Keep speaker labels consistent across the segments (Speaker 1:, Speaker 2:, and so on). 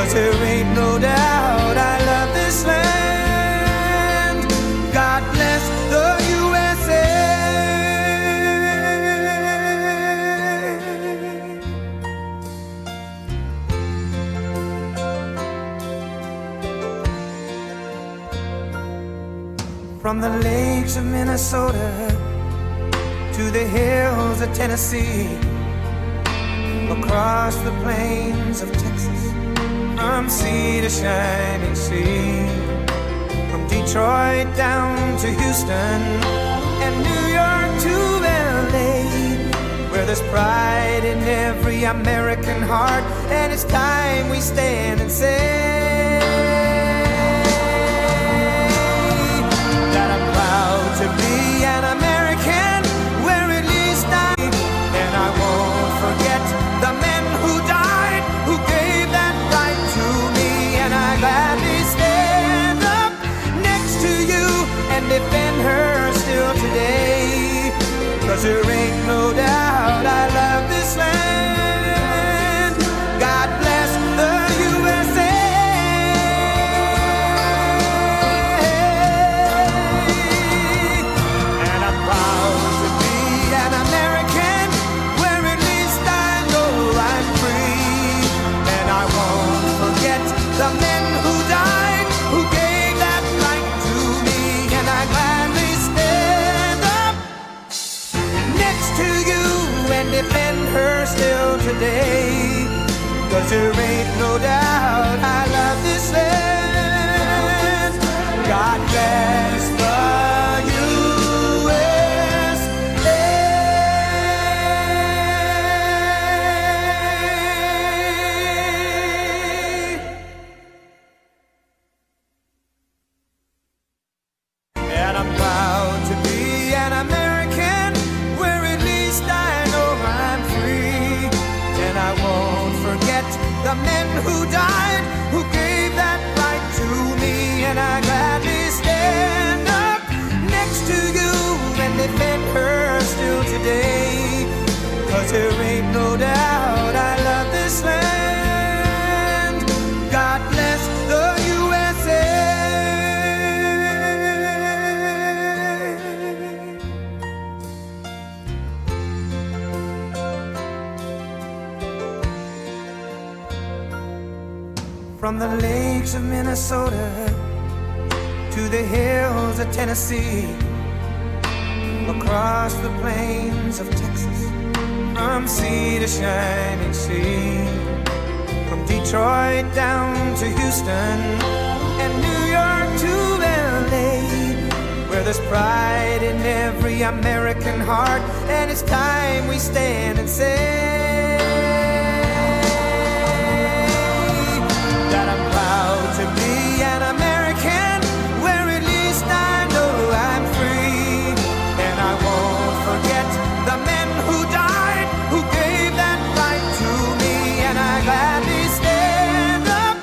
Speaker 1: 'cause there ain't no doubt I love this land. God bless the USA. From the lakes of Minnesota to the hills of Tennessee, across the plains of Texas, from sea to shining sea, from Detroit down to Houston and New York to LA, where there's pride in every American heart, and it's time we stand and say that I'm proud to be an American, where at least and I won't forget the men who died, who gave that right to me, and I gladly stand up next to you and defend her still today, 'cause there ain't no doubt I love this land. God bless the USA. And I'm proud to be an American, where at least I know I'm free, and I won't forget the men who died, who gave that right to me, and I gladly stand up next to you and defend her still today, 'cause there ain't no doubt I love this land. God bless the USA. And I'm proud to be an American, where at least I know I'm free, and I won't forget the men who died, who gave that right to me, and I gladly stand up next to you and defend her still today, 'cause there ain't no doubt I love this land. God bless the USA. From the lakes of Minnesota to the hills of Tennessee, across the plains of Texas, from sea to shining sea, from Detroit down to Houston and New York to LA, where there's pride in every American heart, and it's time we stand and say that I'm proud to be an American, where at least I know I'm free, and I won't forget the men who died, who gave that right to me, and I gladly stand up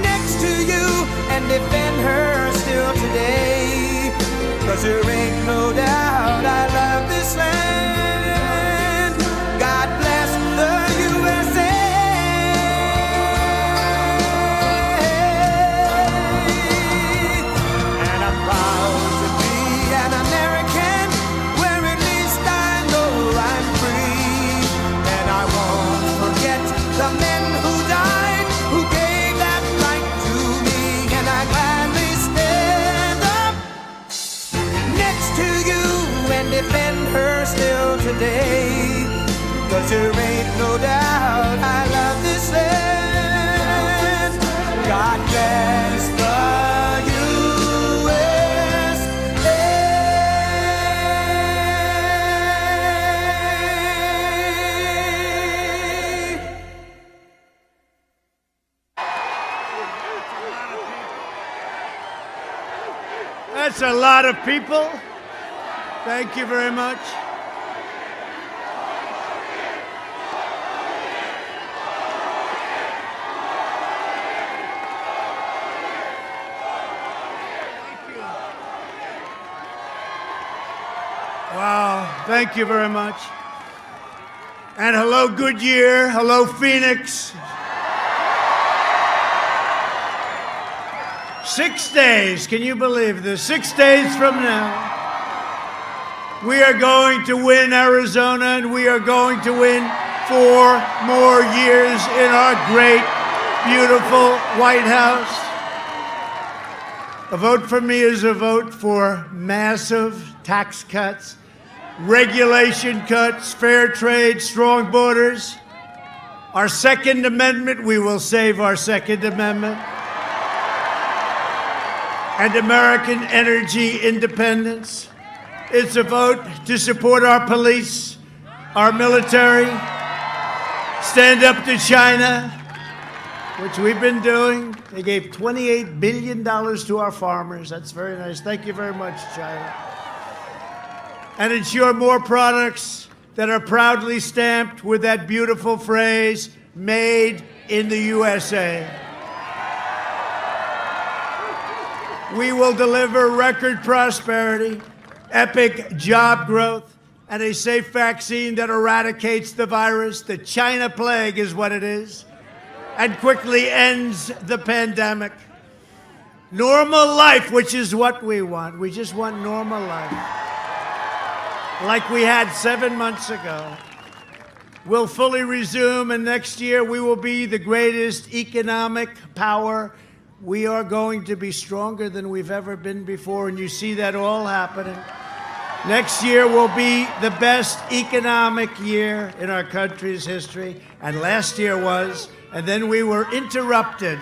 Speaker 1: next to you and defend her still today, 'cause there ain't no doubt I love this land. God bless the USA. The men who died, who gave that right to me, and I gladly stand up next to you and defend her still today, 'cause there ain't no doubt I love this land. God bless the
Speaker 2: That's a lot of people. Thank you very much. Wow, thank you very much. And hello, Goodyear. Hello, Phoenix. 6 days, can you believe this? 6 days from now, we are going to win Arizona, and we are going to win 4 more years in our great, beautiful White House. A vote for me is a vote for massive tax cuts, regulation cuts, fair trade, strong borders. Our Second Amendment, we will save our Second Amendment. And American energy independence. It's a vote to support our police, our military, stand up to China, which we've been doing. They gave $28 billion to our farmers. That's very nice. Thank you very much, China. And ensure more products that are proudly stamped with that beautiful phrase, made in the USA. We will deliver record prosperity, epic job growth, and a safe vaccine that eradicates the virus. The China plague is what it is, and quickly ends the pandemic. Normal life, which is what we want. We just want normal life, like we had 7 months ago. We'll fully resume, and next year we will be the greatest economic power. We are going to be stronger than we've ever been before, and you see that all happening. Next year will be the best economic year in our country's history, and last year was, and then we were interrupted.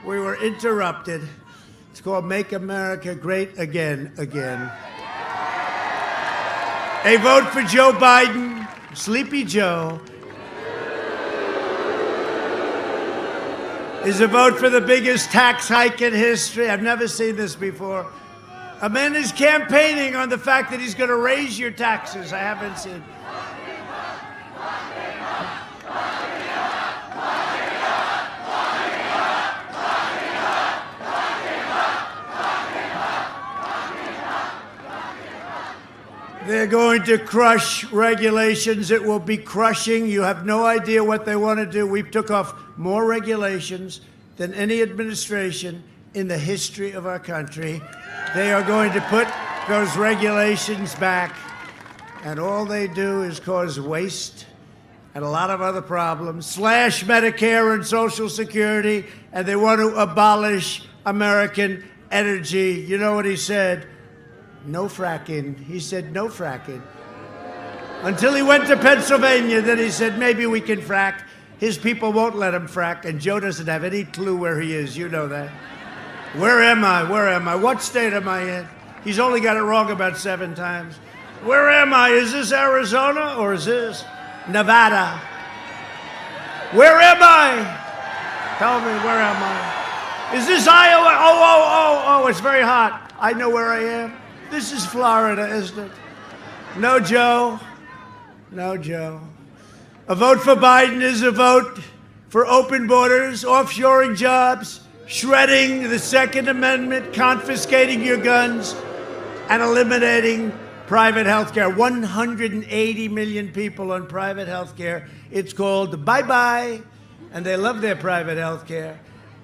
Speaker 2: We were interrupted. It's called Make America Great Again, again. A vote for Joe Biden, Sleepy Joe, is a vote for the biggest tax hike in history. I've never seen this before. A man is campaigning on the fact that he's going to raise your taxes. I haven't seen. They're going to crush regulations. It will be crushing. You have no idea what they want to do. We took off more regulations than any administration in the history of our country. They are going to put those regulations back, and all they do is cause waste and a lot of other problems. Slash Medicare and Social Security, and they want to abolish American energy. You know what he said? No fracking. He said no fracking. Until he went to Pennsylvania, then he said maybe we can frack. His people won't let him frack, and Joe doesn't have any clue where he is. You know that. Where am I? Where am I? What state am I in? He's only got it wrong about 7 times. Where am I? Is this Arizona or is this Nevada? Where am I? Tell me, where am I? Is this Iowa? Oh, it's very hot. I know where I am. This is Florida, isn't it? No, Joe. No, Joe. A vote for Biden is a vote for open borders, offshoring jobs, shredding the Second Amendment, confiscating your guns, and eliminating private health care. 180 million people on private health care. It's called bye-bye, and they love their private health care.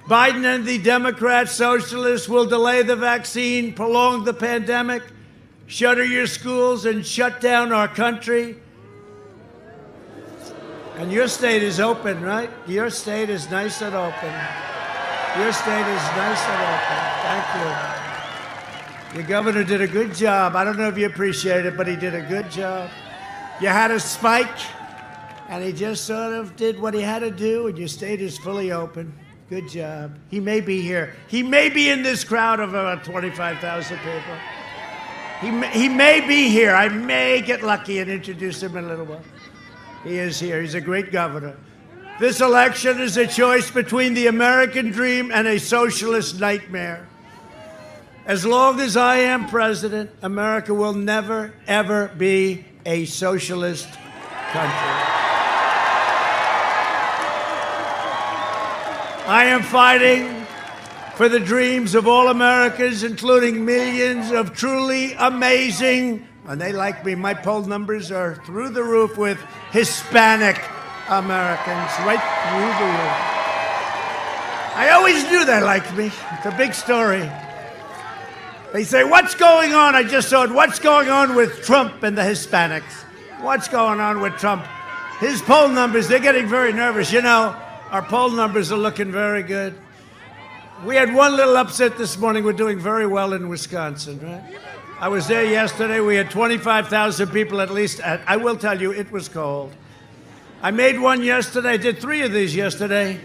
Speaker 2: Biden and the Democrat socialists will delay the vaccine, prolong the pandemic, shutter your schools, and shut down our country. And your state is open, right? Your state is nice and open. Your state is nice and open. Thank you. Your governor did a good job. I don't know if you appreciate it, but he did a good job. You had a spike, and he just sort of did what he had to do, and your state is fully open. Good job. He may be here. He may be in this crowd of about 25,000 people. He may be here. I may get lucky and introduce him in a little while. He is here. He's a great governor. This election is a choice between the American dream and a socialist nightmare. As long as I am president, America will never, ever be a socialist country. I am fighting for the dreams of all Americans, including millions of truly amazing, and they like me, my poll numbers are through the roof with Hispanic Americans, right through the roof. I always knew they liked me. It's a big story. They say, what's going on? I just saw it. What's going on with Trump and the Hispanics? What's going on with Trump? His poll numbers, they're getting very nervous. You know, our poll numbers are looking very good. We had one little upset this morning. We're doing very well in Wisconsin, right? I was there yesterday. We had 25,000 people at least. I will tell you, it was cold. I made one yesterday. I did 3 of these yesterday.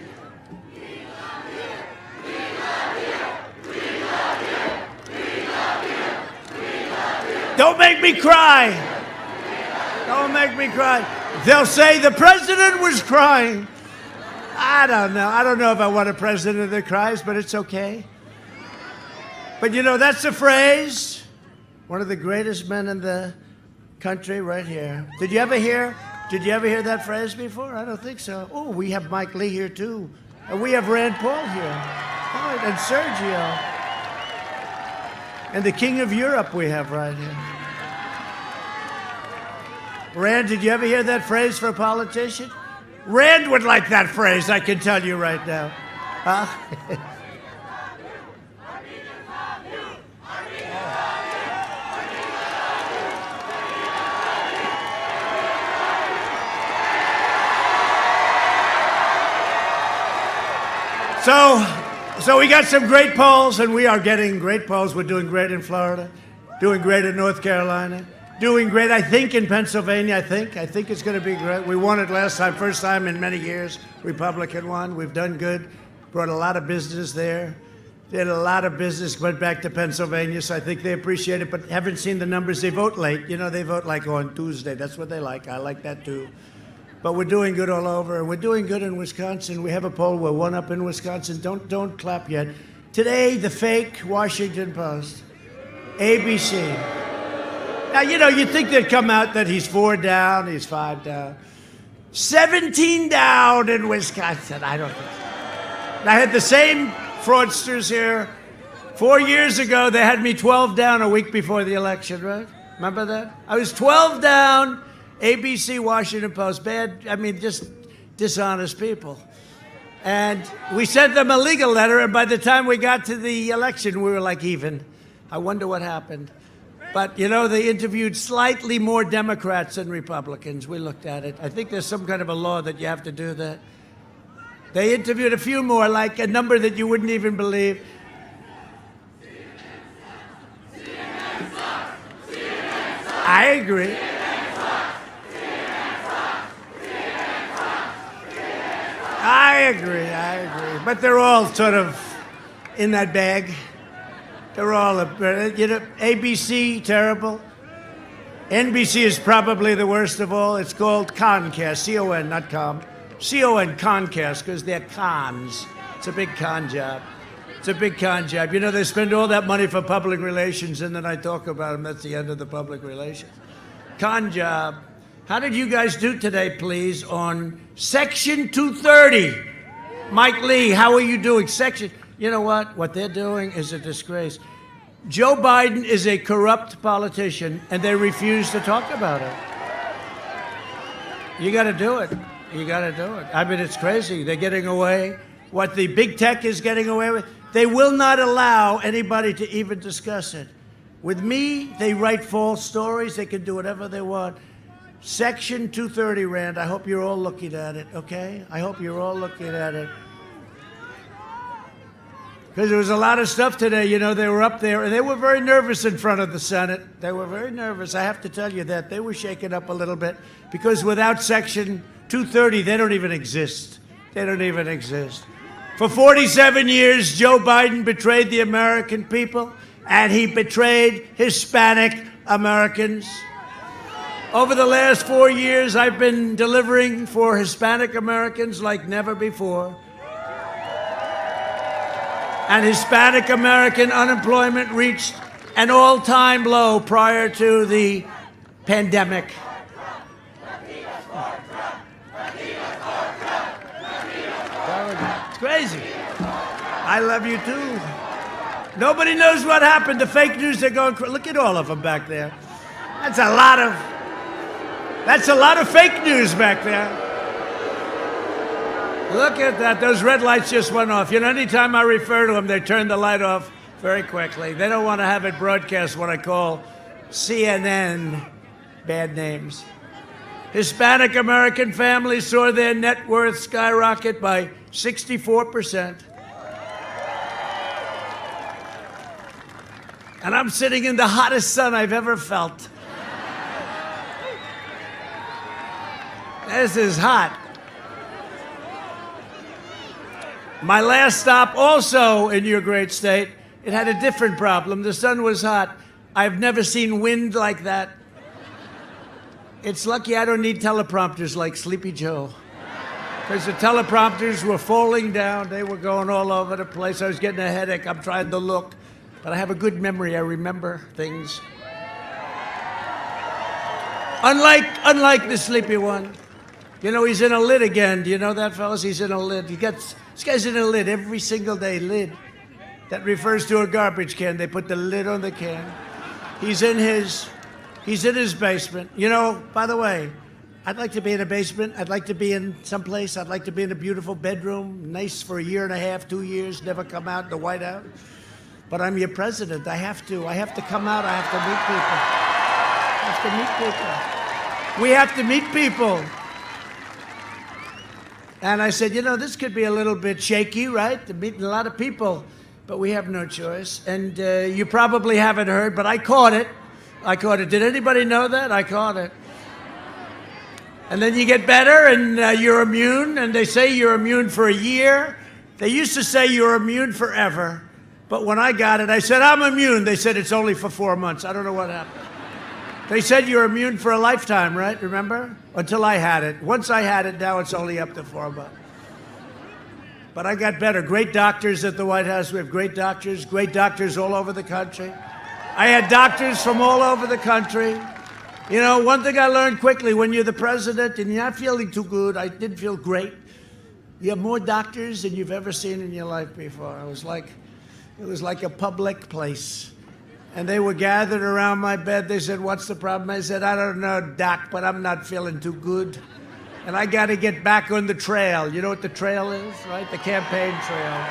Speaker 2: Don't make me cry. Don't make me cry. They'll say the president was crying. I don't know. I don't know if I want a president that cries, but it's okay. But you know, that's a phrase. One of the greatest men in the country right here. Did you ever hear that phrase before? I don't think so. Oh, we have Mike Lee here too. And we have Rand Paul here. Oh, and Sergio. And the King of Europe we have right here. Rand, did you ever hear that phrase for a politician? Rand would like that phrase, I can tell you right now. Huh? So we got some great polls, and we are getting great polls. We're doing great in Florida, doing great in North Carolina, doing great, I think, in Pennsylvania. I think it's going to be great. We won it last time, first time in many years. Republican won. We've done good. Brought a lot of business there. Did a lot of business, went back to Pennsylvania, so I think they appreciate it, but haven't seen the numbers. They vote late. You know, they vote like on Tuesday. That's what they like. I like that too. But we're doing good all over, and we're doing good in Wisconsin. We have a poll. We're 1 up in Wisconsin. Don't clap yet. Today, the fake Washington Post, ABC. Now, you know, you'd think they'd come out that he's 4 down, he's 5 down. 17 down in Wisconsin. I don't think so. I had the same fraudsters here. 4 years ago, they had me 12 down a week before the election, right? Remember that? I was 12 down. ABC, Washington Post, bad, I mean, just dishonest people. And we sent them a legal letter, and by the time we got to the election, we were like even. I wonder what happened. But, you know, they interviewed slightly more Democrats than Republicans. We looked at it. I think there's some kind of a law that you have to do that. They interviewed a few more, like a number that you wouldn't even believe. I agree. I agree. But they're all sort of in that bag. They're all, you know, ABC, terrible. NBC is probably the worst of all. It's called Concast, C-O-N, not com. C-O-N, Concast, because they're cons. It's a big con job. It's a big con job. You know, they spend all that money for public relations, and then I talk about them. That's the end of the public relations. Con job. How did you guys do today, please, on Section 230? Mike Lee, how are you doing? You know what? What they're doing is a disgrace. Joe Biden is a corrupt politician, and they refuse to talk about it. You got to do it. You got to do it. I mean, it's crazy. They're getting away. What the big tech is getting away with, they will not allow anybody to even discuss it. With me, they write false stories. They can do whatever they want. Section 230, Rand, I hope you're all looking at it, okay? I hope you're all looking at it. Because there was a lot of stuff today, you know, they were up there, and they were very nervous in front of the Senate. They were very nervous. I have to tell you that. They were shaken up a little bit, because without Section 230, they don't even exist. They don't even exist. For 47 years, Joe Biden betrayed the American people, and he betrayed Hispanic Americans. Over the last 4 years, I've been delivering for Hispanic Americans like never before. And Hispanic American unemployment reached an all-time low prior to the pandemic. It's crazy. I love you too. Nobody knows what happened. The fake news are going crazy. Look at all of them back there. That's a lot of fake news back there. Look at that. Those red lights just went off. You know, anytime I refer to them, they turn the light off very quickly. They don't want to have it broadcast what I call CNN bad names. Hispanic American families saw their net worth skyrocket by 64%. And I'm sitting in the hottest sun I've ever felt. This is hot. My last stop, also in your great state, it had a different problem. The sun was hot. I've never seen wind like that. It's lucky I don't need teleprompters like Sleepy Joe. Because the teleprompters were falling down. They were going all over the place. I was getting a headache. I'm trying to look. But I have a good memory. I remember things. Unlike the sleepy one. You know, he's in a lid again. Do you know that, fellas? He's in a lid. This guy's in a lid every single day. Lid. That refers to a garbage can. They put the lid on the can. He's in his basement. You know, by the way, I'd like to be in a basement. I'd like to be in someplace. I'd like to be in a beautiful bedroom, nice for a year and a half, 2 years, never come out in the White House. But I'm your president. I have to come out. I have to meet people. We have to meet people. And I said, you know, this could be a little bit shaky, right? To meeting a lot of people. But we have no choice. And you probably haven't heard, but I caught it. Did anybody know that? I caught it. And then you get better and you're immune. And they say you're immune for a year. They used to say you're immune forever. But when I got it, I said, I'm immune. They said it's only for 4 months. I don't know what happened. They said you're immune for a lifetime, right? Remember? Until I had it. Once I had it, now it's only up to 4 months. But I got better. Great doctors at the White House. We have great doctors all over the country. I had doctors from all over the country. You know, one thing I learned quickly, when you're the president and you're not feeling too good, I didn't feel great. You have more doctors than you've ever seen in your life before. It was like a public place. And they were gathered around my bed. They said, what's the problem? I said, I don't know, Doc, but I'm not feeling too good. And I got to get back on the trail. You know what the trail is, right? The campaign trail.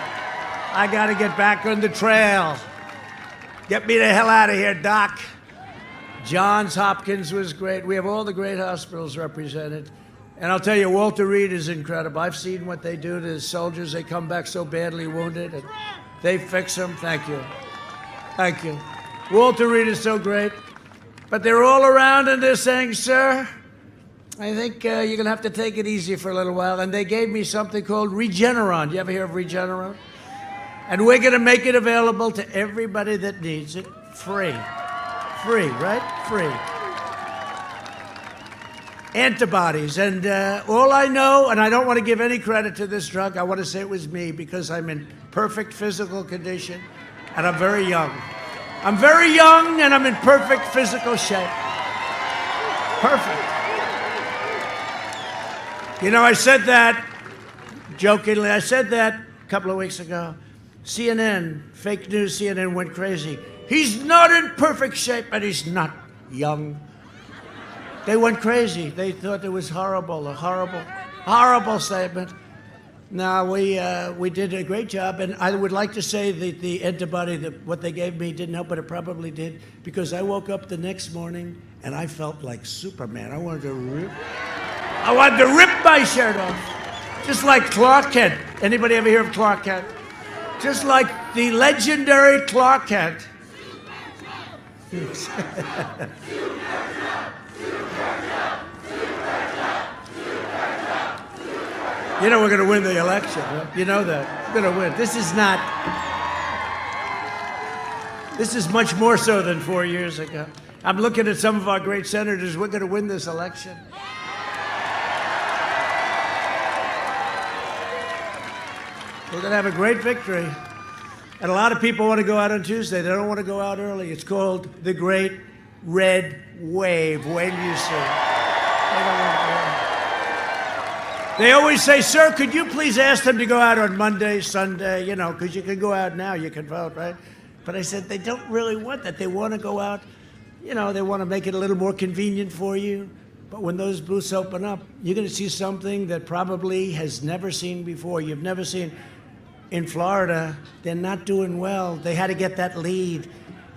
Speaker 2: I got to get back on the trail. Get me the hell out of here, Doc. Johns Hopkins was great. We have all the great hospitals represented. And I'll tell you, Walter Reed is incredible. I've seen what they do to the soldiers. They come back so badly wounded, and they fix them. Thank you. Thank you. Walter Reed is so great. But they're all around and they're saying, sir, I think you're going to have to take it easy for a little while. And they gave me something called Regeneron. You ever hear of Regeneron? And we're going to make it available to everybody that needs it. Free. Free, right? Free. Antibodies. And all I know, and I don't want to give any credit to this drug, I want to say it was me because I'm in perfect physical condition and I'm very young. I'm very young and I'm in perfect physical shape. Perfect. You know, I said that, jokingly, I said that a couple of weeks ago. CNN, fake news CNN went crazy. He's not in perfect shape and he's not young. They went crazy. They thought it was horrible, a horrible statement. No, we did a great job, and I would like to say that the antibody, what they gave me didn't help, but it probably did, because I woke up the next morning and I felt like Superman. I wanted to rip my shirt off, just like Clark Kent. Anybody ever hear of Clark Kent? Just like the legendary Clark Kent. You know we're going to win the election, right? You know that. We're going to win. This is much more so than 4 years ago. I'm looking at some of our great senators. We're going to win this election. We're going to have a great victory. And a lot of people want to go out on Tuesday. They don't want to go out early. It's called the Great Red Wave. Wait till you see. They don't want to go out. They always say, sir, could you please ask them to go out on Monday, Sunday, you know, because you can go out now, you can vote, right? But I said, they don't really want that. They want to go out, you know, they want to make it a little more convenient for you. But when those booths open up, you're going to see something that probably has never seen before. You've never seen. In Florida, they're not doing well. They had to get that lead.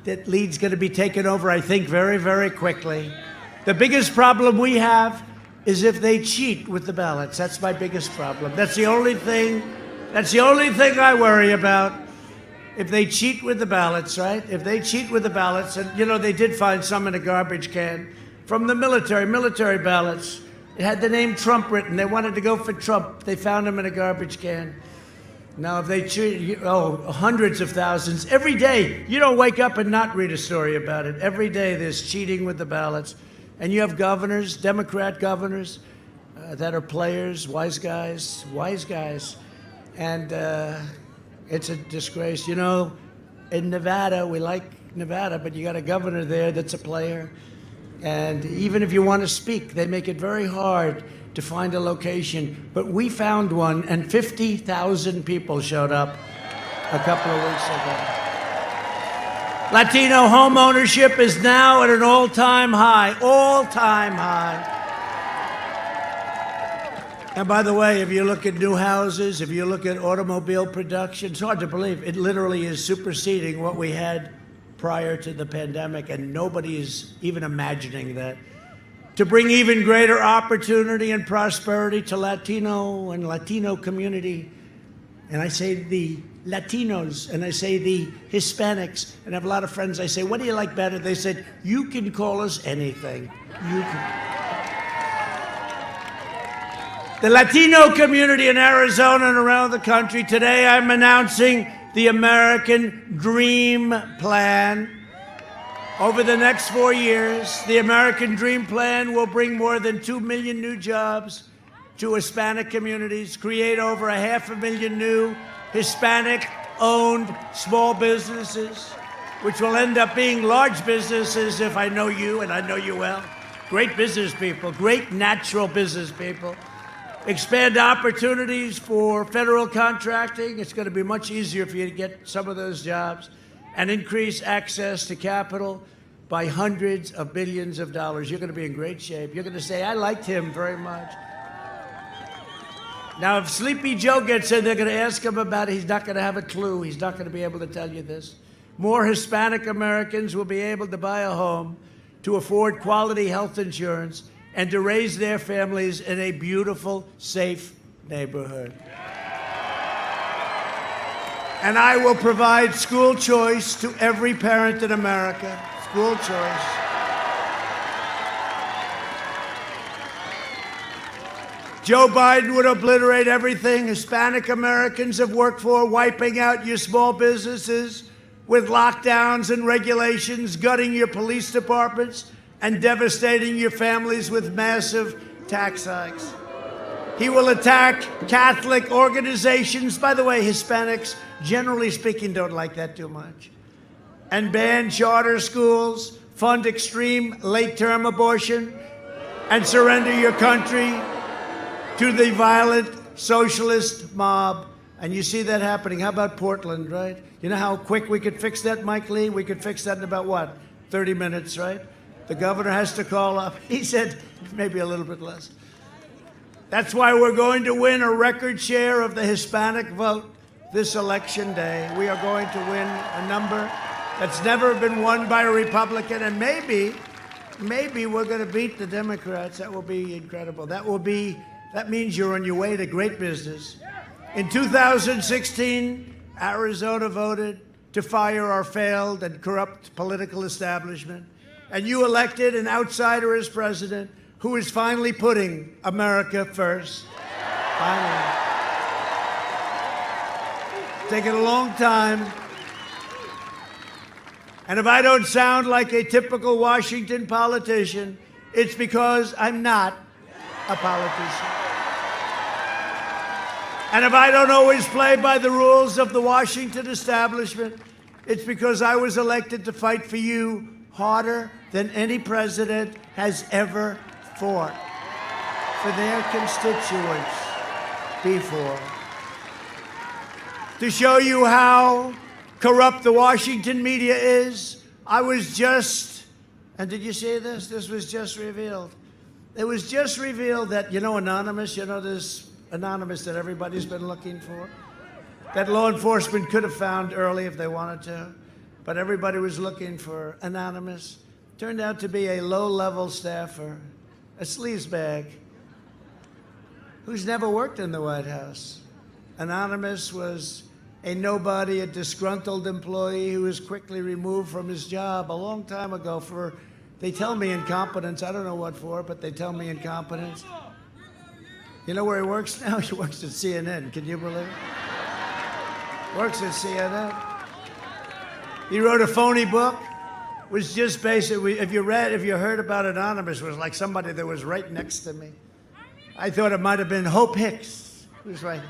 Speaker 2: That lead's going to be taken over, I think, very, very quickly. The biggest problem we have is if they cheat with the ballots. That's my biggest problem. That's the only thing I worry about. If they cheat with the ballots, right? If they cheat with the ballots, and they did find some in a garbage can from the military ballots. It had the name Trump written. They wanted to go for Trump. They found him in a garbage can. Now, if they cheat, hundreds of thousands every day. You don't wake up and not read a story about it. Every day there's cheating with the ballots. And you have governors, Democrat governors, that are players, wise guys. And it's a disgrace. In Nevada, we like Nevada, but you got a governor there that's a player. And even if you want to speak, they make it very hard to find a location. But we found one, and 50,000 people showed up a couple of weeks ago. Latino home ownership is now at an all-time high. And by the way, if you look at new houses, if you look at automobile production, it's hard to believe. It literally is superseding what we had prior to the pandemic, and nobody is even imagining that. To bring even greater opportunity and prosperity to Latino community. And I say the Latinos, and I say the Hispanics, and I have a lot of friends. I say, what do you like better? They said, you can call us anything. You can. The Latino community in Arizona and around the country, today I'm announcing the American Dream Plan. Over the next 4 years, the American Dream Plan will bring more than 2 million new jobs to Hispanic communities, create over 500,000 new Hispanic-owned small businesses, which will end up being large businesses if I know you, and I know you well. Great business people, great natural business people. Expand opportunities for federal contracting. It's going to be much easier for you to get some of those jobs. And increase access to capital by hundreds of billions of dollars. You're going to be in great shape. You're going to say, I liked him very much. Now, if Sleepy Joe gets in, they're going to ask him about it. He's not going to have a clue. He's not going to be able to tell you this. More Hispanic Americans will be able to buy a home, to afford quality health insurance, and to raise their families in a beautiful, safe neighborhood. And I will provide school choice to every parent in America. School choice. Joe Biden would obliterate everything Hispanic Americans have worked for, wiping out your small businesses with lockdowns and regulations, gutting your police departments, and devastating your families with massive tax hikes. He will attack Catholic organizations. By the way, Hispanics, generally speaking, don't like that too much. And ban charter schools, fund extreme late-term abortion, and surrender your country to the violent socialist mob. And you see that happening. How about Portland, right? You know how quick we could fix that, Mike Lee? We could fix that in about, what, 30 minutes, right? The governor has to call up. He said maybe a little bit less. That's why we're going to win a record share of the Hispanic vote this election day. We are going to win a number that's never been won by a Republican, and maybe we're going to beat the Democrats. That will be incredible. That means you're on your way to great business. In 2016, Arizona voted to fire our failed and corrupt political establishment, and you elected an outsider as president who is finally putting America first. Finally. Taken a long time. And if I don't sound like a typical Washington politician, it's because I'm not a politician. And if I don't always play by the rules of the Washington establishment, it's because I was elected to fight for you harder than any president has ever fought for their constituents before. To show you how corrupt the Washington media is, I was just, and did you see this? This was just revealed. It was just revealed that, Anonymous, this Anonymous that everybody's been looking for, that law enforcement could have found early if they wanted to, but everybody was looking for Anonymous. Turned out to be a low-level staffer, a sleazebag, who's never worked in the White House. Anonymous was a nobody, a disgruntled employee who was quickly removed from his job a long time ago for, they tell me, incompetence. I don't know what for, but they tell me incompetence. You know where he works now? He works at CNN. Can you believe it? Works at CNN. He wrote a phony book. Was just basically, if you heard about Anonymous, it was like somebody that was right next to me. I thought it might have been Hope Hicks, who was right.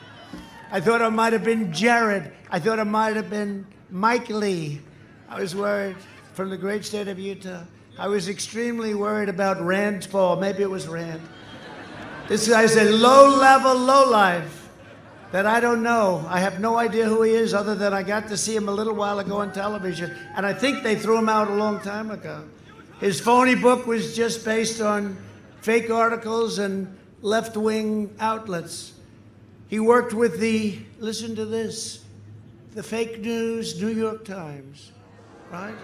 Speaker 2: I thought it might have been Jared. I thought it might have been Mike Lee. I was worried, from the great state of Utah. I was extremely worried about Rand Paul. Maybe it was Rand. This guy's a low-level lowlife that I don't know. I have no idea who he is, other than I got to see him a little while ago on television, and I think they threw him out a long time ago. His phony book was just based on fake articles and left-wing outlets. He worked with listen to this, the fake news New York Times, right?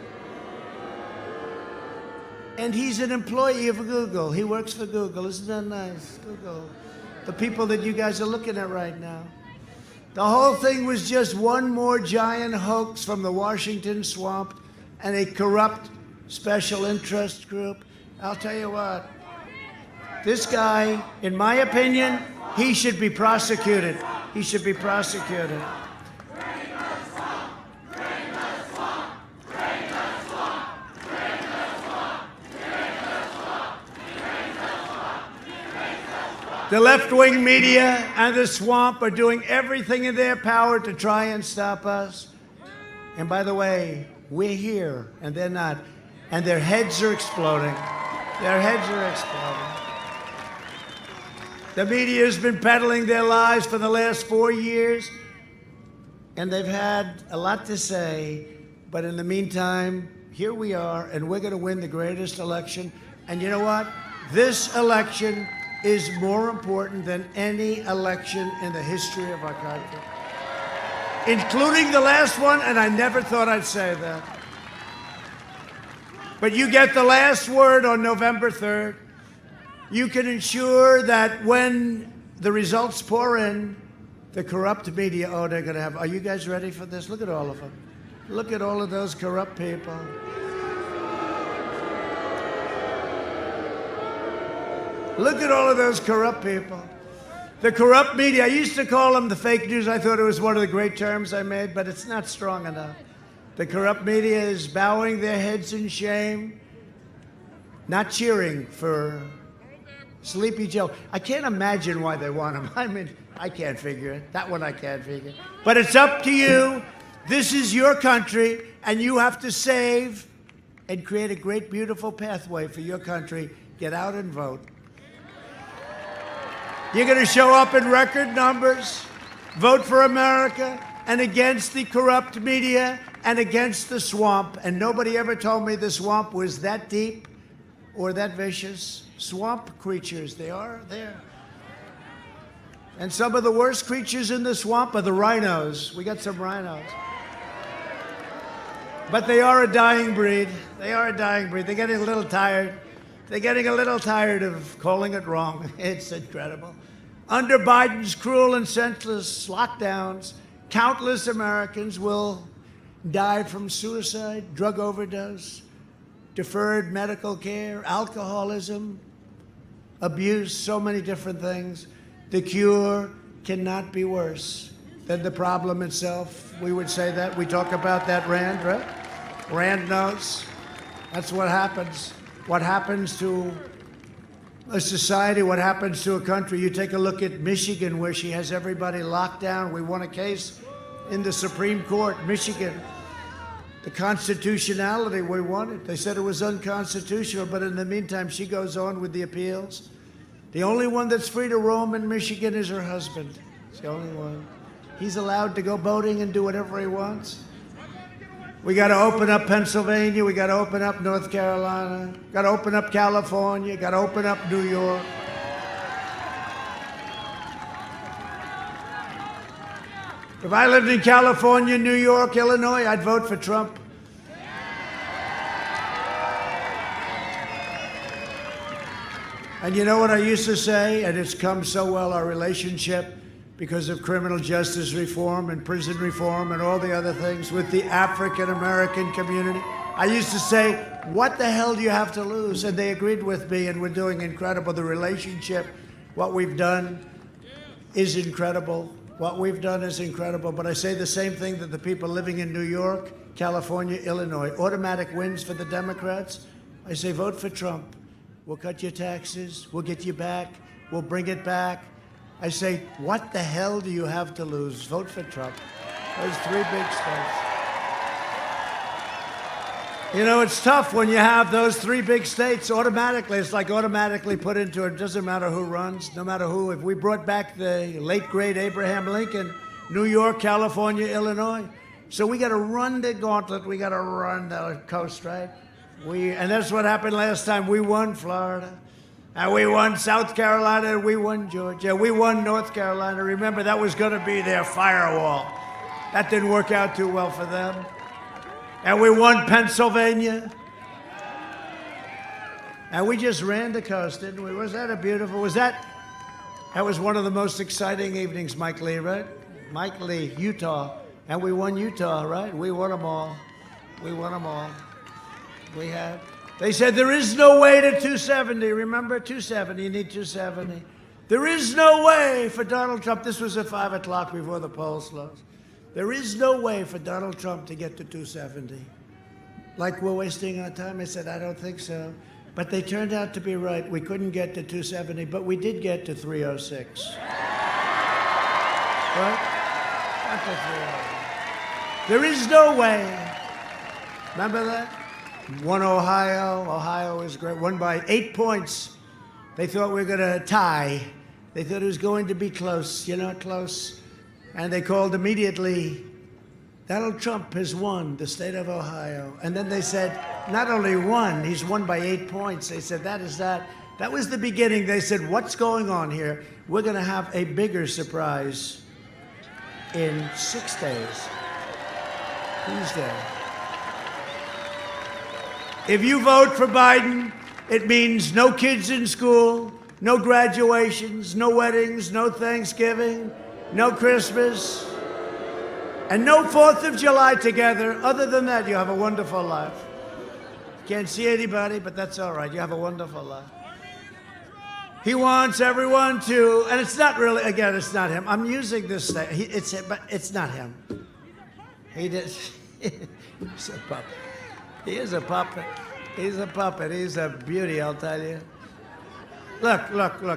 Speaker 2: And he's an employee of Google. He works for Google. Isn't that nice? Google. The people that you guys are looking at right now. The whole thing was just one more giant hoax from the Washington swamp and a corrupt special interest group. I'll tell you what, this guy, in my opinion, he should be prosecuted. He should be prosecuted. The left-wing media and the swamp are doing everything in their power to try and stop us. And by the way, we're here, and they're not. And their heads are exploding. Their heads are exploding. The media has been peddling their lies for the last 4 years, and they've had a lot to say. But in the meantime, here we are, and we're going to win the greatest election. And you know what? This election is more important than any election in the history of our country, including the last one, and I never thought I'd say that. But you get the last word on November 3rd. You can ensure that when the results pour in, the corrupt media, they're going to have, are you guys ready for this? Look at all of them. Look at all of those corrupt people. Look at all of those corrupt people. The corrupt media, I used to call them the fake news. I thought it was one of the great terms I made, but it's not strong enough. The corrupt media is bowing their heads in shame, not cheering for Sleepy Joe. I can't imagine why they want him. I mean, I can't figure it. That one I can't figure. But it's up to you. This is your country, and you have to save and create a great, beautiful pathway for your country. Get out and vote. You're going to show up in record numbers, vote for America, and against the corrupt media, and against the swamp. And nobody ever told me the swamp was that deep or that vicious. Swamp creatures, they are there. And some of the worst creatures in the swamp are the rhinos. We got some rhinos. But they are a dying breed. They are a dying breed. They're getting a little tired. They're getting a little tired of calling it wrong. It's incredible. Under Biden's cruel and senseless lockdowns, countless Americans will die from suicide, drug overdose, deferred medical care, alcoholism, abuse, so many different things. The cure cannot be worse than the problem itself. We would say that. We talk about that, Rand, right? Rand knows. That's what happens. What happens to a society, what happens to a country. You take a look at Michigan, where she has everybody locked down. We won a case in the Supreme Court, Michigan. The constitutionality, we won it. They said it was unconstitutional, but in the meantime, she goes on with the appeals. The only one that's free to roam in Michigan is her husband. It's the only one. He's allowed to go boating and do whatever he wants. We got to open up Pennsylvania. We got to open up North Carolina. Got to open up California. Got to open up New York. If I lived in California, New York, Illinois, I'd vote for Trump. And you know what I used to say, and it's come so well, our relationship, because of criminal justice reform and prison reform and all the other things with the African-American community. I used to say, what the hell do you have to lose? And they agreed with me, and we're doing incredible. The relationship, what we've done is incredible. What we've done is incredible. But I say the same thing that the people living in New York, California, Illinois, automatic wins for the Democrats. I say, vote for Trump. We'll cut your taxes. We'll get you back. We'll bring it back. I say, what the hell do you have to lose? Vote for Trump. Those three big states. You know, it's tough when you have those three big states automatically. It's like automatically put into it. Doesn't matter who runs, no matter who. If we brought back the late, great Abraham Lincoln, New York, California, Illinois. So we got to run the gauntlet. We got to run the coast, right? And that's what happened last time. We won Florida. And we won South Carolina, and we won Georgia. We won North Carolina. Remember, that was going to be their firewall. That didn't work out too well for them. And we won Pennsylvania. And we just ran the coast, didn't we? Was that a beautiful, that was one of the most exciting evenings, Mike Lee, right? Mike Lee, Utah. And we won Utah, right? We won them all. We won them all. We had. They said there is no way to 270. Remember, 270. You need 270. There is no way for Donald Trump. This was at 5 o'clock before the polls closed. There is no way for Donald Trump to get to 270. Like we're wasting our time. I said, I don't think so. But they turned out to be right. We couldn't get to 270, but we did get to 306. Right? Not to 306. There is no way. Remember that? Won Ohio. Ohio is great. Won by 8 points. They thought we were going to tie. They thought it was going to be close, close. And they called immediately, Donald Trump has won the state of Ohio. And then they said, not only won, he's won by 8 points. They said, that is that. That was the beginning. They said, what's going on here? We're going to have a bigger surprise in 6 days. Tuesday. If you vote for Biden, it means no kids in school, no graduations, no weddings, no Thanksgiving, no Christmas, and no 4th of July together. Other than that, you have a wonderful life. Can't see anybody, but that's all right. You have a wonderful life. He wants everyone to, and it's not really, again, it's not him. I'm using this thing. But it's not him. He's a puppet. He is a puppet. He's a puppet. He's a beauty, I'll tell you. Look.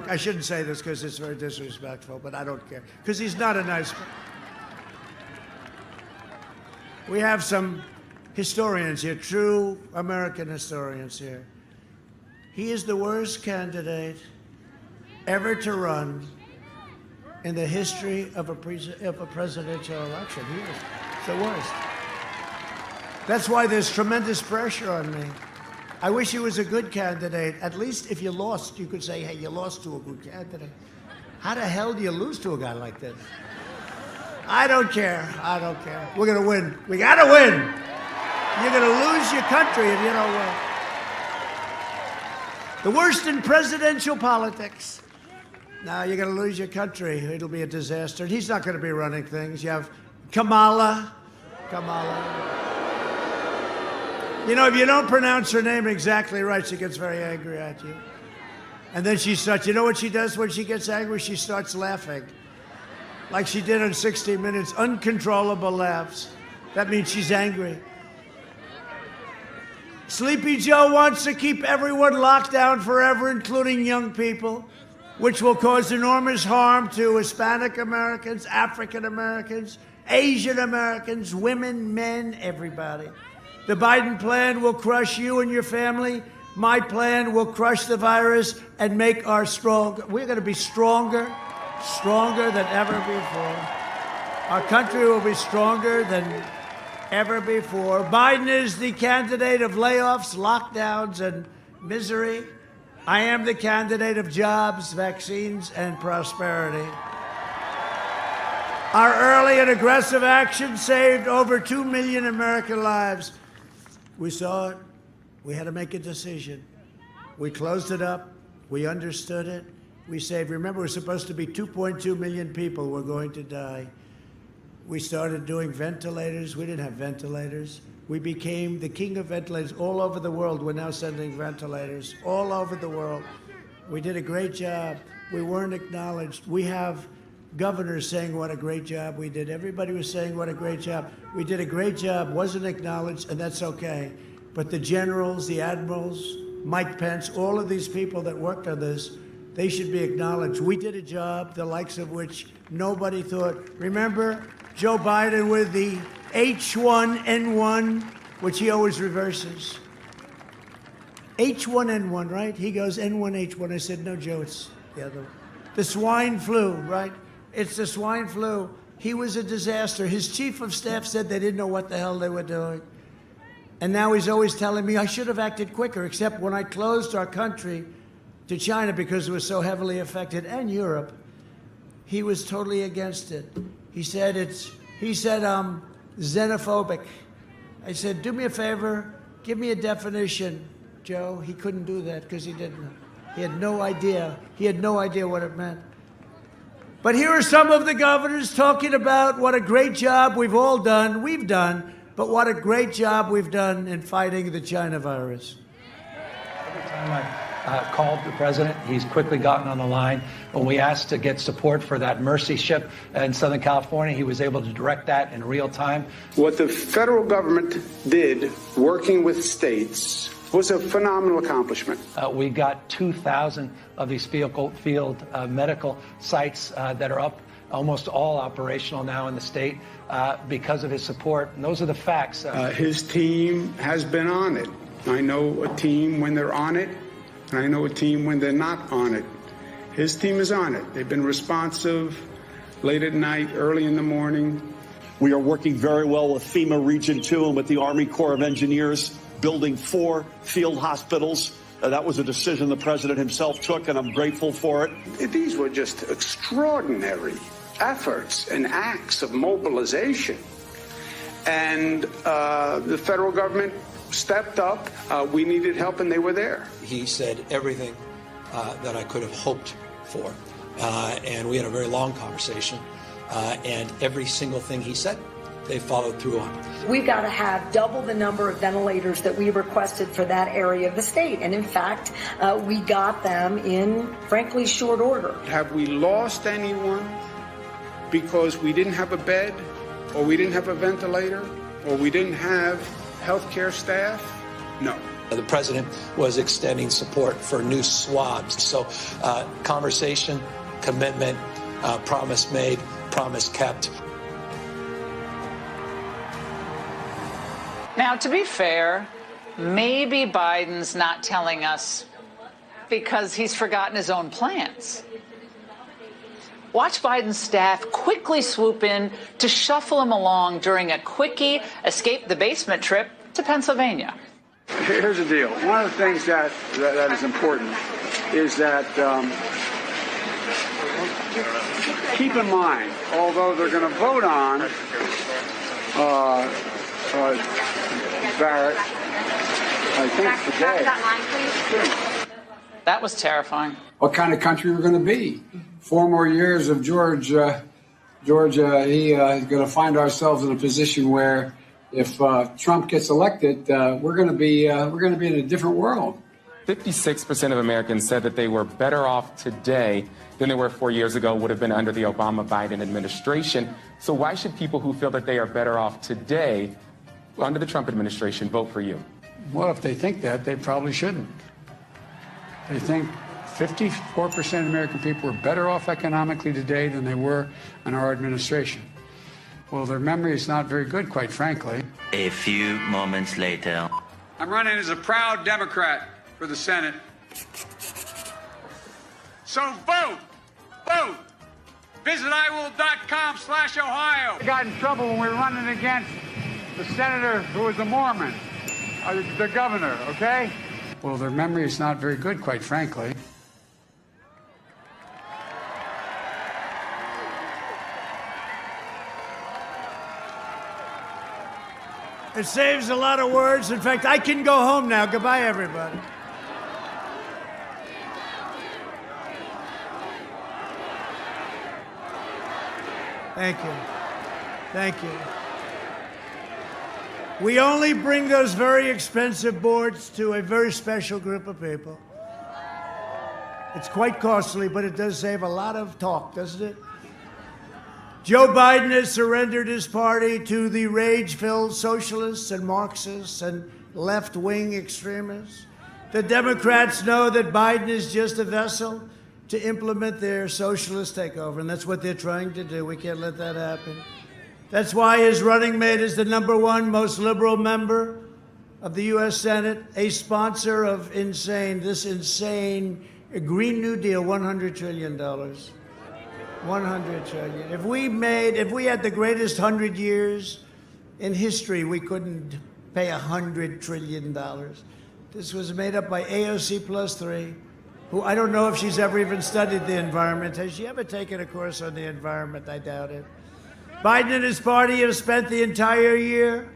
Speaker 2: I shouldn't say this because it's very disrespectful, but I don't care. Because he's not a nice guy. We have some historians here, true American historians here. He is the worst candidate ever to run in the history of a presidential election. He is the worst. That's why there's tremendous pressure on me. I wish he was a good candidate. At least if you lost, you could say, hey, you lost to a good candidate. How the hell do you lose to a guy like this? I don't care. We're going to win. We got to win. You're going to lose your country if you don't win. The worst in presidential politics. Now you're going to lose your country. It'll be a disaster. He's not going to be running things. You have Kamala. If you don't pronounce her name exactly right, she gets very angry at you. And then she starts, you know what she does when she gets angry? She starts laughing. Like she did on 60 Minutes, uncontrollable laughs. That means she's angry. Sleepy Joe wants to keep everyone locked down forever, including young people, which will cause enormous harm to Hispanic Americans, African Americans, Asian Americans, women, men, everybody. The Biden plan will crush you and your family. My plan will crush the virus and make our we're going to be stronger than ever before. Our country will be stronger than ever before. Biden is the candidate of layoffs, lockdowns, and misery. I am the candidate of jobs, vaccines, and prosperity. Our early and aggressive action saved over 2 million American lives. We saw it. We had to make a decision. We closed it up. We understood it. We saved. Remember, it was supposed to be 2.2 million people were going to die. We started doing ventilators. We didn't have ventilators. We became the king of ventilators all over the world. We're now sending ventilators all over the world. We did a great job. We weren't acknowledged. We have governors saying what a great job we did. Everybody was saying what a great job. We did a great job, wasn't acknowledged, and that's okay. But the generals, the admirals, Mike Pence, all of these people that worked on this, they should be acknowledged. We did a job, the likes of which nobody thought. Remember Joe Biden with the H1N1, which he always reverses. H1N1, right? He goes N1H1. I said, no, Joe, it's the other one. The swine flu, right? It's the swine flu. He was a disaster. His chief of staff said they didn't know what the hell they were doing. And now he's always telling me I should have acted quicker, except when I closed our country to China because it was so heavily affected, and Europe, he was totally against it. He said I'm xenophobic. I said, do me a favor, give me a definition, Joe. He couldn't do that because he didn't. He had no idea. He had no idea what it meant. But here are some of the governors talking about what a great job we've done, but what a great job we've done in fighting the China virus.
Speaker 3: Every time I called the president, he's quickly gotten on the line. When we asked to get support for that Mercy ship in Southern California, he was able to direct that in real time.
Speaker 4: What the federal government did, working with states, was a phenomenal accomplishment.
Speaker 3: We got 2,000 of these field medical sites that are up, almost all operational now in the state because of his support. And those are the facts.
Speaker 4: His team has been on it. I know a team when they're on it, and I know a team when they're not on it. His team is on it. They've been responsive late at night, early in the morning.
Speaker 5: We are working very well with FEMA Region 2 and with the Army Corps of Engineers, building 4 field hospitals. That was a decision the president himself took, and I'm grateful for it.
Speaker 4: These were just extraordinary efforts and acts of mobilization. And the federal government stepped up. We needed help, and they were there.
Speaker 6: He said everything that I could have hoped for. And we had a very long conversation. And every single thing he said, they followed through on.
Speaker 7: We've got to have double the number of ventilators that we requested for that area of the state. And in fact, we got them in, frankly, short order.
Speaker 4: Have we lost anyone because we didn't have a bed, or we didn't have a ventilator, or we didn't have healthcare staff? No.
Speaker 6: The president was extending support for new swabs. So conversation, commitment, promise made, promise kept.
Speaker 8: Now, to be fair, maybe Biden's not telling us because he's forgotten his own plans. Watch Biden's staff quickly swoop in to shuffle him along during a quickie escape the basement trip to Pennsylvania.
Speaker 4: Here's the deal. One of the things that is important is that keep in mind, although they're going to vote on Barrett, I think today.
Speaker 8: That was terrifying.
Speaker 9: What kind of country we're going to be? 4 more years of Georgia, is going to find ourselves in a position where, if Trump gets elected, we're going to be in a different world.
Speaker 10: 56% of Americans said that they were better off today than they were 4 years ago, would have been under the Obama-Biden administration. So why should people who feel that they are better off today under the Trump administration vote for you?
Speaker 11: Well, if they think that, they probably shouldn't. They think 54% of American people are better off economically today than they were in our administration. Well, their memory is not very good, quite frankly.
Speaker 12: A few moments later.
Speaker 4: I'm running as a proud Democrat for the Senate. So vote! Vote! Visit iwill.com/Ohio.
Speaker 11: We got in trouble when we were running against the senator who was a Mormon, the governor, okay? Well, their memory is not very good, quite frankly.
Speaker 2: It saves a lot of words. In fact, I can go home now. Goodbye, everybody. Thank you. Thank you. We only bring those very expensive boards to a very special group of people. It's quite costly, but it does save a lot of talk, doesn't it? Joe Biden has surrendered his party to the rage-filled socialists and Marxists and left-wing extremists. The Democrats know that Biden is just a vessel to implement their socialist takeover, and that's what they're trying to do. We can't let that happen. That's why his running mate is the #1 most liberal member of the U.S. Senate, a sponsor of this insane Green New Deal, $100 trillion. $100 trillion. If we had the greatest 100 years in history, we couldn't pay $100 trillion. This was made up by AOC plus 3, who I don't know if she's ever even studied the environment. Has she ever taken a course on the environment? I doubt it. Biden and his party have spent the entire year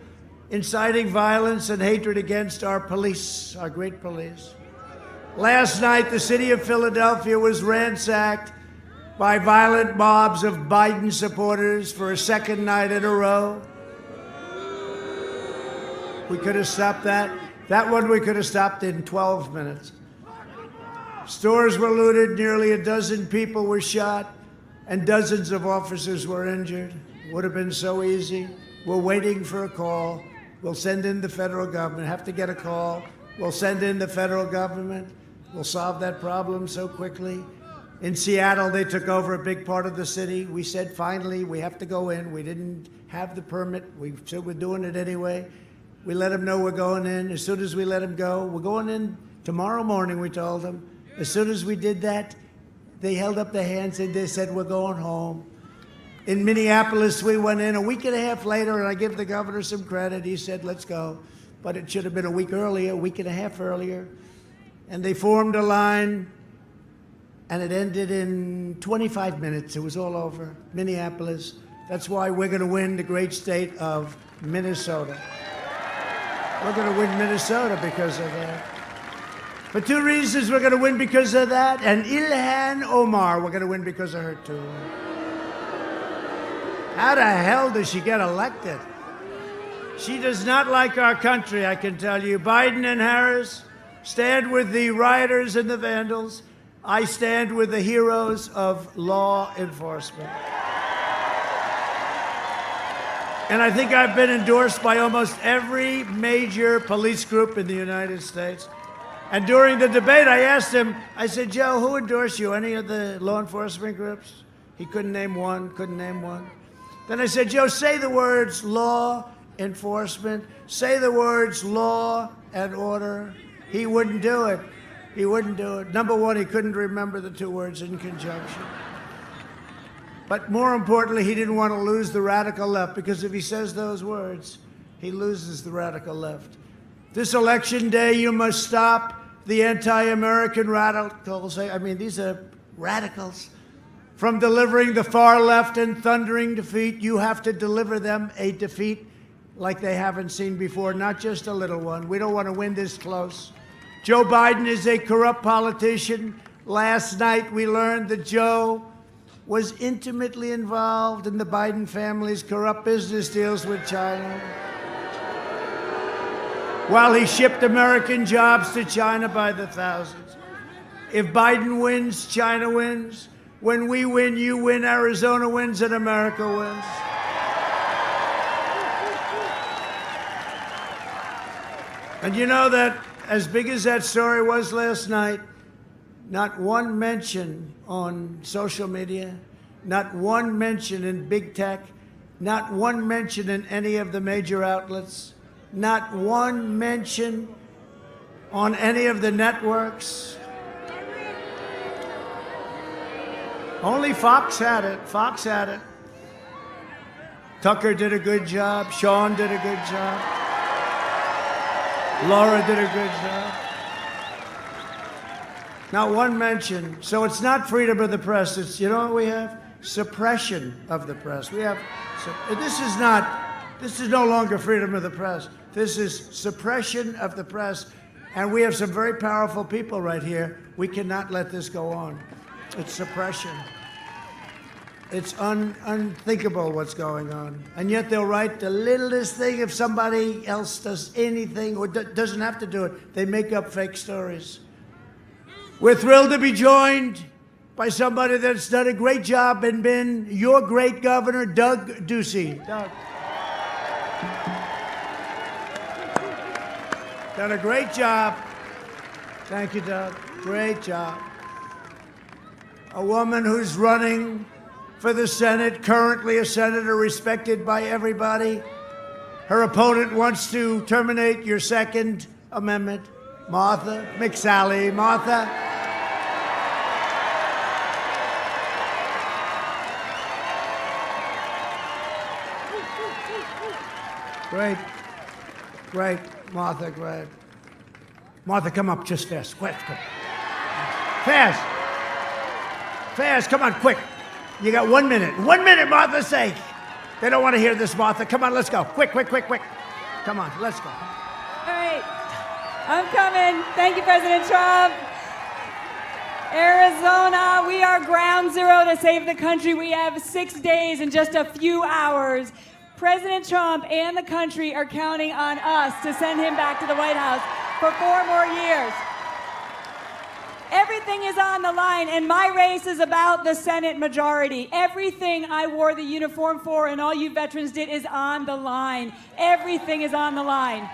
Speaker 2: inciting violence and hatred against our police, our great police. Last night, the city of Philadelphia was ransacked by violent mobs of Biden supporters for a second night in a row. We could have stopped that. That one we could have stopped in 12 minutes. Stores were looted, nearly a dozen people were shot, and dozens of officers were injured. Would have been so easy. We're waiting for a call. We'll send in the federal government. Have to get a call. We'll send in the federal government. We'll solve that problem so quickly. In Seattle, they took over a big part of the city. We said, finally, we have to go in. We didn't have the permit. We said we're doing it anyway. We let them know we're going in. As soon as we let them go, we're going in tomorrow morning, we told them. As soon as we did that, they held up their hands and they said, we're going home. In Minneapolis, we went in a week and a half later, and I give the governor some credit. He said, let's go. But it should have been a week earlier, a week and a half earlier. And they formed a line, and it ended in 25 minutes. It was all over. Minneapolis. That's why we're going to win the great state of Minnesota. We're going to win Minnesota because of that. For 2 reasons we're going to win because of that, and Ilhan Omar, we're going to win because of her too. How the hell does she get elected? She does not like our country, I can tell you. Biden and Harris stand with the rioters and the vandals. I stand with the heroes of law enforcement. And I think I've been endorsed by almost every major police group in the United States. And during the debate, I asked him, I said, Joe, who endorsed you? Any of the law enforcement groups? He couldn't name one, Then I said, Joe, say the words law enforcement. Say the words law and order. He wouldn't do it. He wouldn't do it. Number one, he couldn't remember the 2 words in conjunction. But more importantly, he didn't want to lose the radical left, because if he says those words, he loses the radical left. This election day, you must stop the anti-American radicals. I mean, these are radicals. From delivering the far left and thundering defeat, you have to deliver them a defeat like they haven't seen before, not just a little one. We don't want to win this close. Joe Biden is a corrupt politician. Last night, we learned that Joe was intimately involved in the Biden family's corrupt business deals with China, while he shipped American jobs to China by the thousands. If Biden wins, China wins. When we win, you win, Arizona wins, and America wins. And you know that as big as that story was last night, not one mention on social media, not one mention in big tech, not one mention in any of the major outlets, not one mention on any of the networks. Only Fox had it. Fox had it. Tucker did a good job. Sean did a good job. Laura did a good job. Not one mention. So it's not freedom of the press. It's, you know what we have? Suppression of the press. We have, this is no longer freedom of the press. This is suppression of the press. And we have some very powerful people right here. We cannot let this go on. It's suppression. It's unthinkable what's going on. And yet they'll write the littlest thing if somebody else does anything or doesn't have to do it. They make up fake stories. We're thrilled to be joined by somebody that's done a great job and been your great governor, Doug Ducey. Doug. Done a great job. Thank you, Doug. Great job. A woman who's running for the Senate, currently a senator respected by everybody. Her opponent wants to terminate your Second Amendment. Martha McSally. Martha. Great. Great. Martha, great. Martha, come up just fast. Quick. Fast. Fast. Come on, quick. You got 1 minute. 1 minute, Martha, say. They don't want to hear this, Martha. Come on, let's go. Quick. Come on, let's go.
Speaker 13: All right. I'm coming. Thank you, President Trump. Arizona, we are ground zero to save the country. We have 6 days and just a few hours. President Trump and the country are counting on us to send him back to the White House for 4 more years. Everything is on the line, and my race is about the Senate majority. Everything I wore the uniform for and all you veterans did is on the line. Everything is on the line.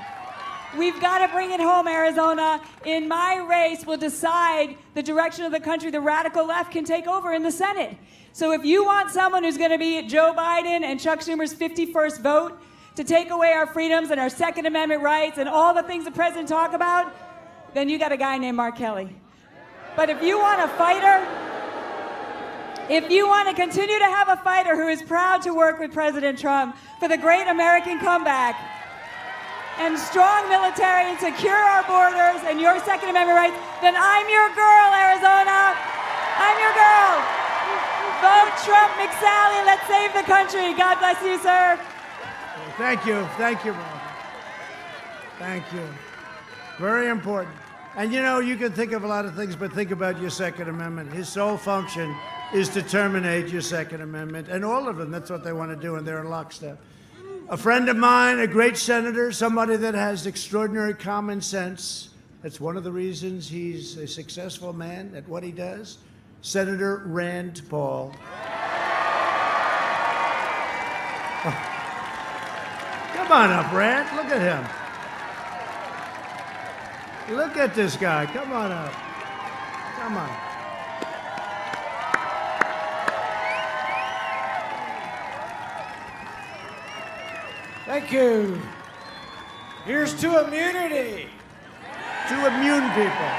Speaker 13: We've got to bring it home, Arizona. In my race, we'll decide the direction of the country. The radical left can take over in the Senate. So if you want someone who's going to be Joe Biden and Chuck Schumer's 51st vote to take away our freedoms and our Second Amendment rights and all the things the president talked about, then you got a guy named Mark Kelly. But if you want a fighter, if you want to continue to have a fighter who is proud to work with President Trump for the great American comeback and strong military and secure our borders and your Second Amendment rights, then I'm your girl, Arizona. I'm your girl. Vote Trump McSally. Let's save the country. God bless you, sir.
Speaker 2: Thank you. Thank you, Martha. Thank you. Very important. And you know, you can think of a lot of things, but think about your Second Amendment. His sole function is to terminate your Second Amendment. And all of them, that's what they want to do, and they're in lockstep. A friend of mine, a great senator, somebody that has extraordinary common sense. That's one of the reasons he's a successful man at what he does. Senator Rand Paul. Oh. Come on up, Rand. Look at him. Look at this guy. Come on up. Come on.
Speaker 14: Thank you. Here's to immunity.
Speaker 2: To immune people.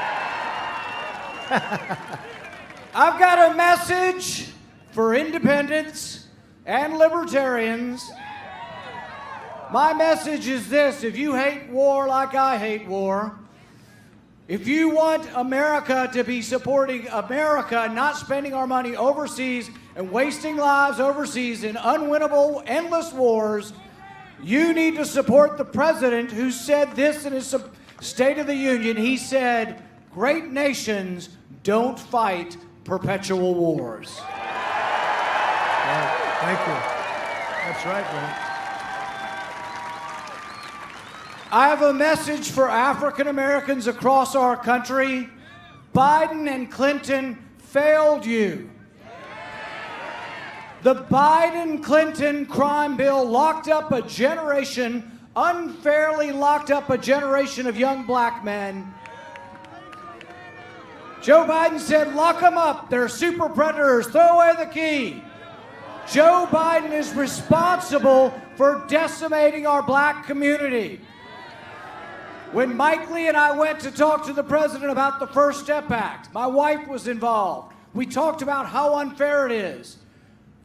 Speaker 14: I've got a message for independents and libertarians. My message is this: if you hate war like I hate war, if you want America to be supporting America, not spending our money overseas and wasting lives overseas in unwinnable, endless wars, you need to support the president who said this in his State of the Union. He said, "Great nations don't fight perpetual wars."
Speaker 2: Right. Thank you. That's right, man.
Speaker 14: I have a message for African Americans across our country. Biden and Clinton failed you. The Biden-Clinton crime bill locked up a generation, unfairly locked up a generation of young black men. Joe Biden said, lock them up. They're super predators. Throw away the key. Joe Biden is responsible for decimating our black community. When Mike Lee and I went to talk to the president about the First Step Act, my wife was involved. We talked about how unfair it is.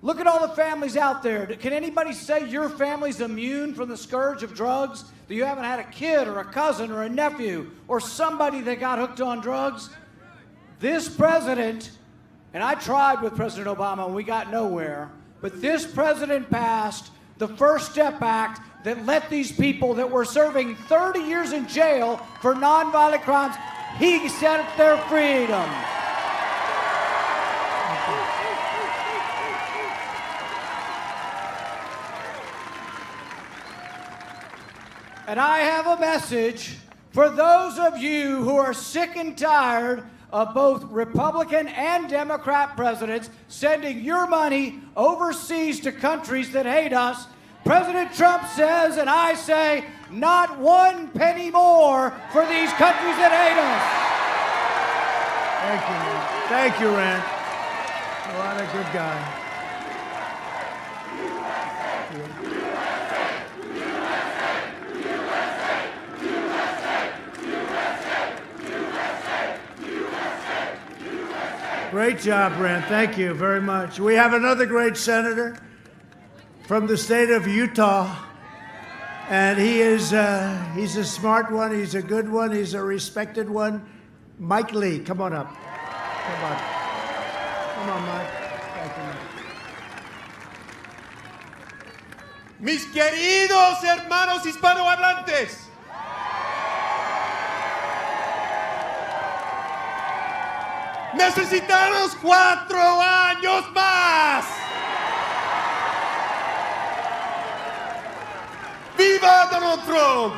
Speaker 14: Look at all the families out there. Can anybody say your family's immune from the scourge of drugs? That you haven't had a kid or a cousin or a nephew or somebody that got hooked on drugs? This president, and I tried with President Obama and we got nowhere, but this president passed the First Step Act that let these people that were serving 30 years in jail for nonviolent crimes, he set their freedom. And I have a message for those of you who are sick and tired of both Republican and Democrat presidents sending your money overseas to countries that hate us. President Trump says, and I say, not one penny more for these countries that hate us.
Speaker 2: Thank you, Rand. What a good guy. Great job, Rand. Thank you very much. We have another great senator from the state of Utah, and he's a smart one. He's a good one. He's a respected one. Mike Lee, come on up. Come on, Mike. Thank you, Mike.
Speaker 15: Mis queridos hermanos hispanohablantes. Necesitamos 4 años más. ¡Viva Donald Trump!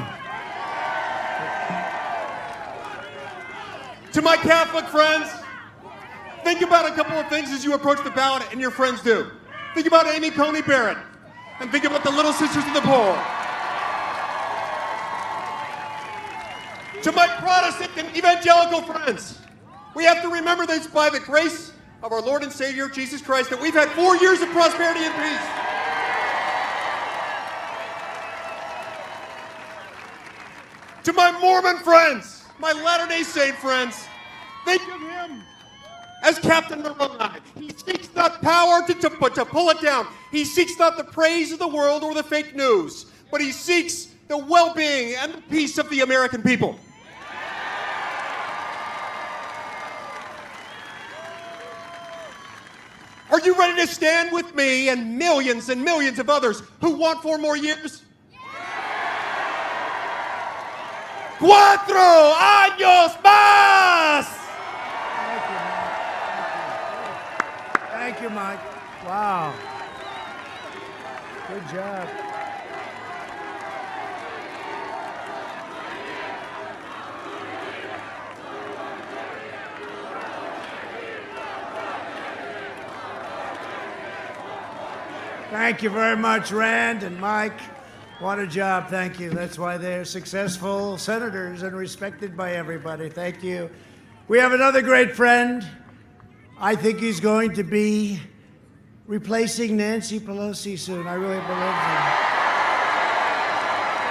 Speaker 15: To my Catholic friends, think about a couple of things as you approach the ballot and your friends do. Think about Amy Coney Barrett and think about the Little Sisters of the Poor. To my Protestant and evangelical friends, we have to remember that it's by the grace of our Lord and Savior, Jesus Christ, that we've had 4 years of prosperity and peace. To my Mormon friends, my Latter-day Saint friends, think of him as Captain Moroni. He seeks not power to pull it down. He seeks not the praise of the world or the fake news, but he seeks the well-being and the peace of the American people. Are you ready to stand with me and millions of others who want 4 more years? 4 años más!
Speaker 2: Thank you, Mike. Wow. Good job. Thank you very much, Rand and Mike. What a job. Thank you. That's why they're successful senators and respected by everybody. Thank you. We have another great friend. I think he's going to be replacing Nancy Pelosi soon. I really believe that.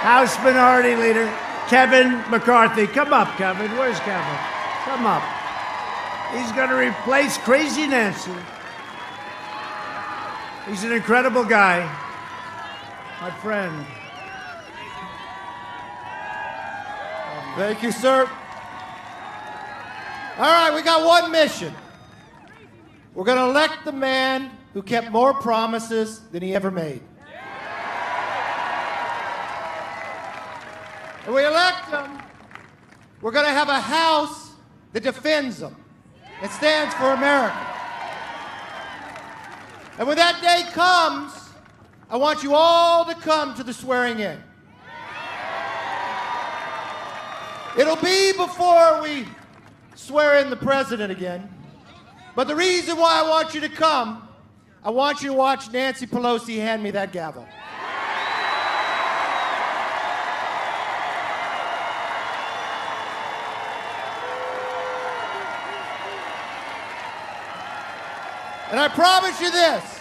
Speaker 2: House Minority Leader Kevin McCarthy. Come up, Kevin. Where's Kevin? Come up. He's going to replace Crazy Nancy. He's an incredible guy, my friend.
Speaker 16: Thank you, sir. All right, we got one mission. We're going to elect the man who kept more promises than he ever made. And we elect him, we're going to have a House that defends him, that stands for America. And when that day comes, I want you all to come to the swearing in. It'll be before we swear in the president again. But the reason why I want you to come, I want you to watch Nancy Pelosi hand me that gavel. And I promise you this,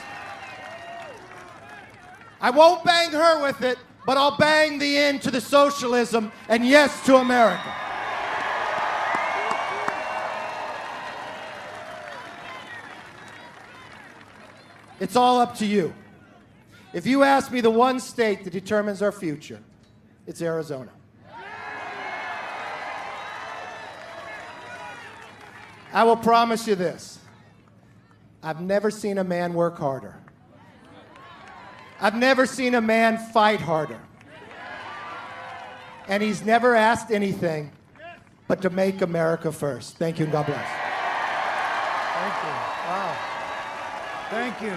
Speaker 16: I won't bang her with it, but I'll bang the end to the socialism and yes to America. It's all up to you. If you ask me the one state that determines our future, it's Arizona. I will promise you this. I've never seen a man work harder. I've never seen a man fight harder. And he's never asked anything but to make America first. Thank you and God bless.
Speaker 2: Thank you. Wow. Thank you,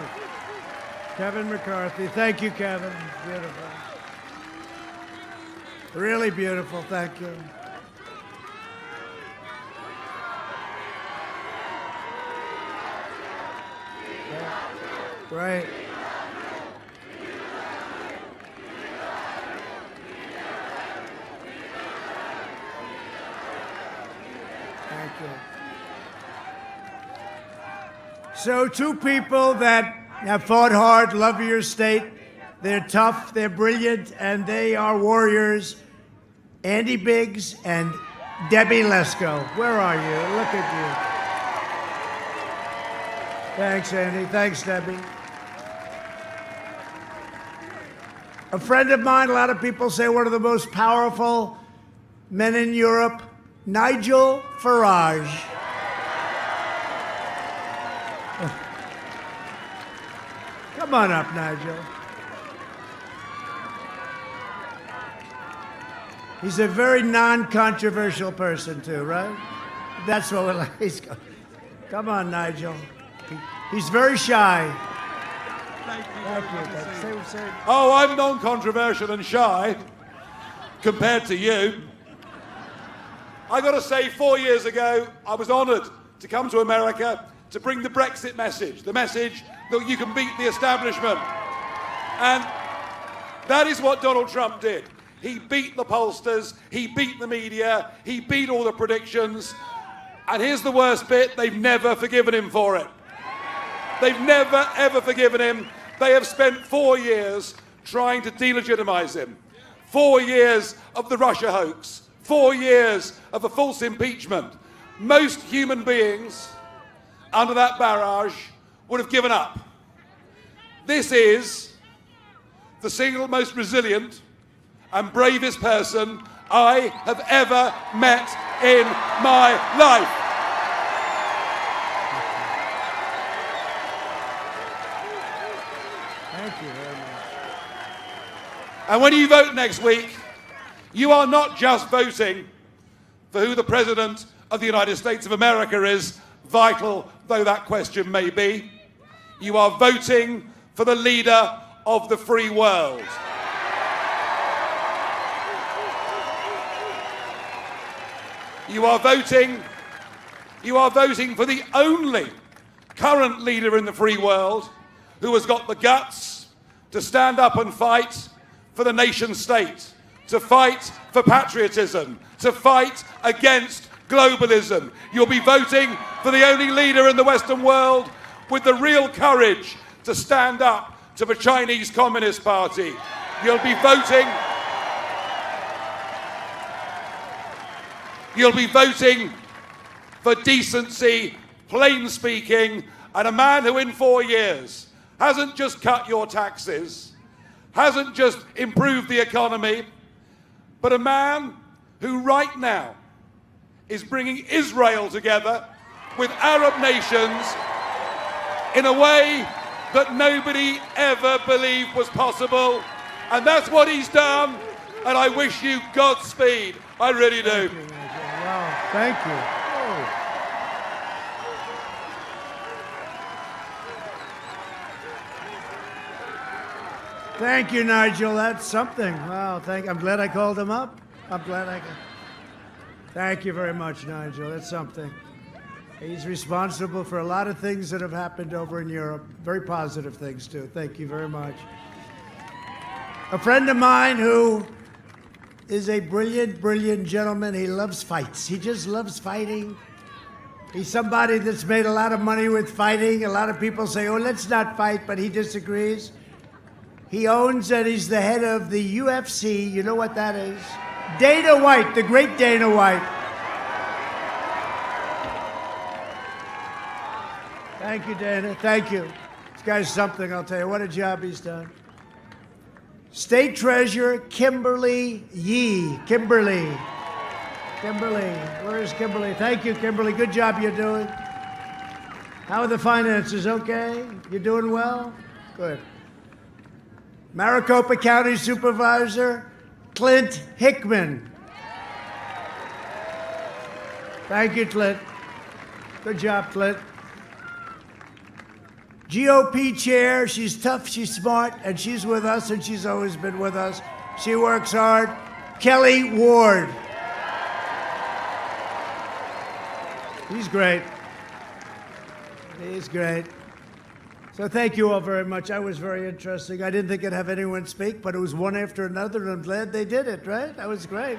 Speaker 2: Kevin McCarthy. Thank you, Kevin. Beautiful. Really beautiful. Thank you. Right. Thank you. So, two people that have fought hard, love your state. They're tough, they're brilliant, and they are warriors. Andy Biggs and Debbie Lesko. Where are you? Look at you. Thanks, Andy. Thanks, Debbie. A friend of mine, a lot of people say one of the most powerful men in Europe, Nigel Farage. Come on up, Nigel. He's a very non-controversial person, too, right? That's what we're like. Come on, Nigel. He's very shy. Thank you.
Speaker 17: Oh, I'm non-controversial and shy compared to you. I got to say, 4 years ago, I was honoured to come to America to bring the Brexit message, the message that you can beat the establishment. And that is what Donald Trump did. He beat the pollsters, he beat the media, he beat all the predictions. And here's the worst bit, they've never forgiven him for it. They've never, ever forgiven him. They have spent 4 years trying to delegitimize him. 4 years of the Russia hoax. 4 years of a false impeachment. Most human beings under that barrage would have given up. This is the single most resilient and bravest person I have ever met in my life.
Speaker 2: Thank you very much.
Speaker 17: And when you vote next week, you are not just voting for who the President of the United States of America is, vital though that question may be. You are voting for the leader of the free world. You are voting for the only current leader in the free world who has got the guts to stand up and fight for the nation state, to fight for patriotism, to fight against globalism. You'll be voting for the only leader in the Western world with the real courage to stand up to the Chinese Communist Party. You'll be voting for decency, plain speaking, and a man who in 4 years hasn't just cut your taxes, hasn't just improved the economy, but a man who right now is bringing Israel together with Arab nations in a way that nobody ever believed was possible. And that's what he's done. And I wish you Godspeed. I really do.
Speaker 2: Thank you, Nigel. Wow, thank you. Oh. Thank you, Nigel. That's something. Wow, I'm glad I called him up. Thank you very much, Nigel. That's something. He's responsible for a lot of things that have happened over in Europe. Very positive things, too. Thank you very much. A friend of mine who is a brilliant, brilliant gentleman. He loves fights. He just loves fighting. He's somebody that's made a lot of money with fighting. A lot of people say, oh, let's not fight, but he disagrees. He owns and he's the head of the UFC. You know what that is? Dana White, the great Dana White. Thank you, Dana. Thank you. guy's something, I'll tell you. What a job he's done. State Treasurer Kimberly Yee. Kimberly. Where is Kimberly? Thank you, Kimberly. Good job you're doing. How are the finances? Okay? You doing well? Good. Maricopa County Supervisor Clint Hickman. Thank you, Clint. Good job, Clint. GOP chair, she's tough, she's smart, and she's with us, and she's always been with us. She works hard. Kelly Ward. He's great. He's great. So thank you all very much. That was very interesting. I didn't think I'd have anyone speak, but it was one after another, and I'm glad they did it, right? That was great.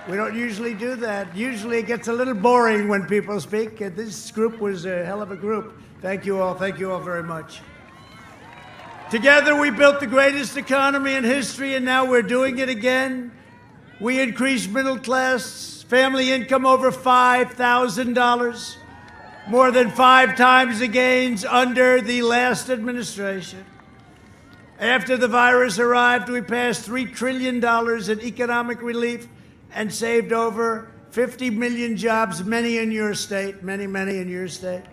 Speaker 2: We don't usually do that. Usually it gets a little boring when people speak, and this group was a hell of a group. Thank you all. Thank you all very much. Together we built the greatest economy in history, and now we're doing it again. We increased middle class family income over $5,000, more than 5 times the gains under the last administration. After the virus arrived, we passed $3 trillion in economic relief and saved over 50 million jobs, many in your state, many in your state.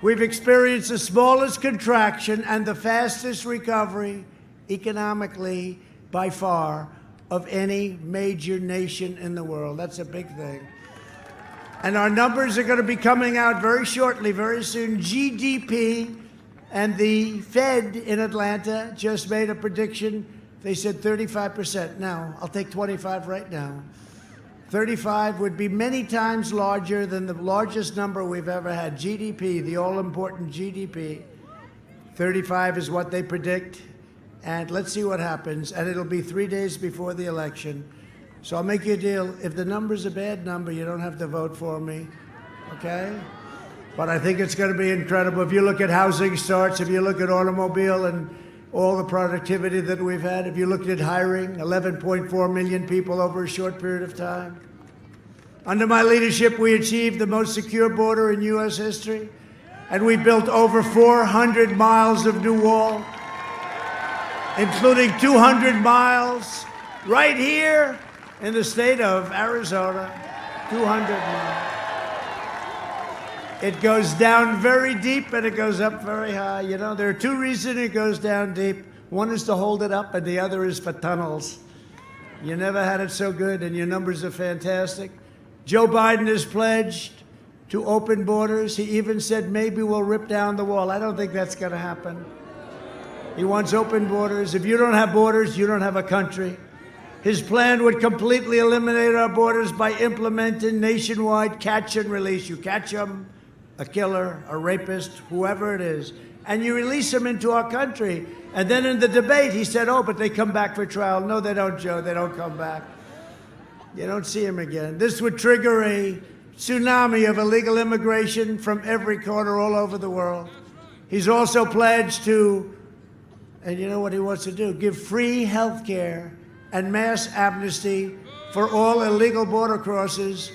Speaker 2: We've experienced the smallest contraction and the fastest recovery economically by far of any major nation in the world. That's a big thing. And our numbers are going to be coming out very shortly, very soon. GDP, and the Fed in Atlanta just made a prediction. They said 35%. Now, I'll take 25 right now. 35 would be many times larger than the largest number we've ever had. GDP, the all-important GDP. 35 is what they predict. And let's see what happens. And it'll be 3 days before the election. So I'll make you a deal. If the number's a bad number, you don't have to vote for me, okay? But I think it's going to be incredible. If you look at housing starts, if you look at automobile and all the productivity that we've had, if you look at hiring, 11.4 million people over a short period of time. Under my leadership, we achieved the most secure border in U.S. history, and we built over 400 miles of new wall, including 200 miles right here in the state of Arizona, 200 miles. It goes down very deep and it goes up very high. You know, there are 2 reasons it goes down deep. One is to hold it up and the other is for tunnels. You never had it so good and your numbers are fantastic. Joe Biden has pledged to open borders. He even said maybe we'll rip down the wall. I don't think that's going to happen. He wants open borders. If you don't have borders, you don't have a country. His plan would completely eliminate our borders by implementing nationwide catch and release. You catch them, a killer, a rapist, whoever it is, and you release them into our country. And then in the debate, he said, oh, but they come back for trial. No, they don't, Joe. They don't come back. You don't see them again. This would trigger a tsunami of illegal immigration from every corner all over the world. He's also pledged to, and you know what he wants to do, give free health care and mass amnesty for all illegal border crosses,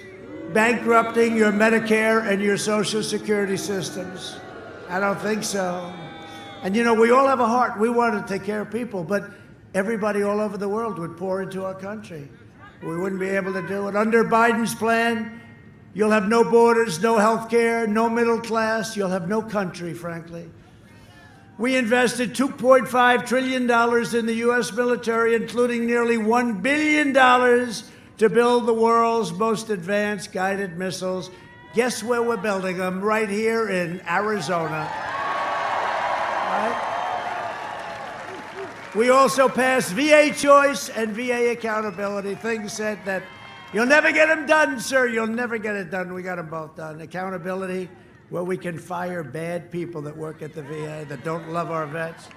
Speaker 2: bankrupting your Medicare and your Social Security systems. I don't think so. And you know, we all have a heart. We want to take care of people, but everybody all over the world would pour into our country. We wouldn't be able to do it. Under Biden's plan, you'll have no borders, no health care, no middle class. You'll have no country, frankly. We invested $2.5 trillion in the U.S. military, including nearly $1 billion to build the world's most advanced guided missiles. Guess where we're building them? Right here in Arizona. Right? We also passed VA choice and VA accountability, things that you'll never get them done, sir. You'll never get it done. We got them both done. Accountability, where we can fire bad people that work at the VA that don't love our vets.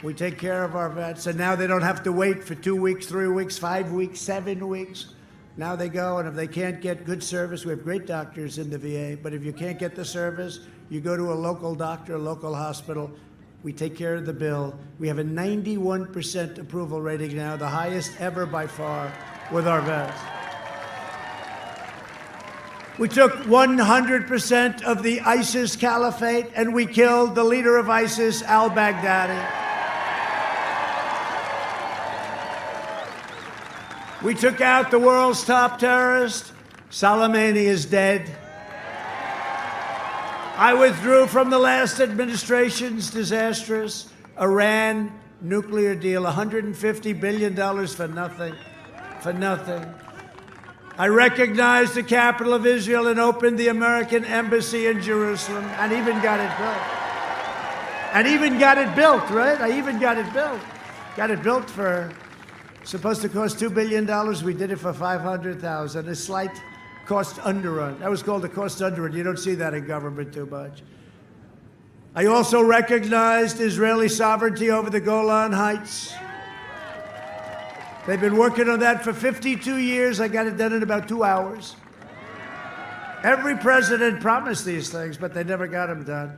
Speaker 2: We take care of our vets, and now they don't have to wait for 2 weeks, 3 weeks, 5 weeks, 7 weeks. Now they go, and if they can't get good service, we have great doctors in the VA, but if you can't get the service, you go to a local doctor, a local hospital. We take care of the bill. We have a 91% approval rating now, the highest ever by far with our vets. We took 100% of the ISIS caliphate, and we killed the leader of ISIS, al-Baghdadi. We took out the world's top terrorist. Soleimani is dead. I withdrew from the last administration's disastrous Iran nuclear deal, $150 billion for nothing, for nothing. I recognized the capital of Israel and opened the American embassy in Jerusalem, and even got it built. And even got it built, right? I even got it built. Got it built for, supposed to cost $2 billion. We did it for $500,000. A slight cost underrun. That was called a cost underrun. You don't see that in government too much. I also recognized Israeli sovereignty over the Golan Heights. They've been working on that for 52 years. I got it done in about 2 hours. Every president promised these things, but they never got them done.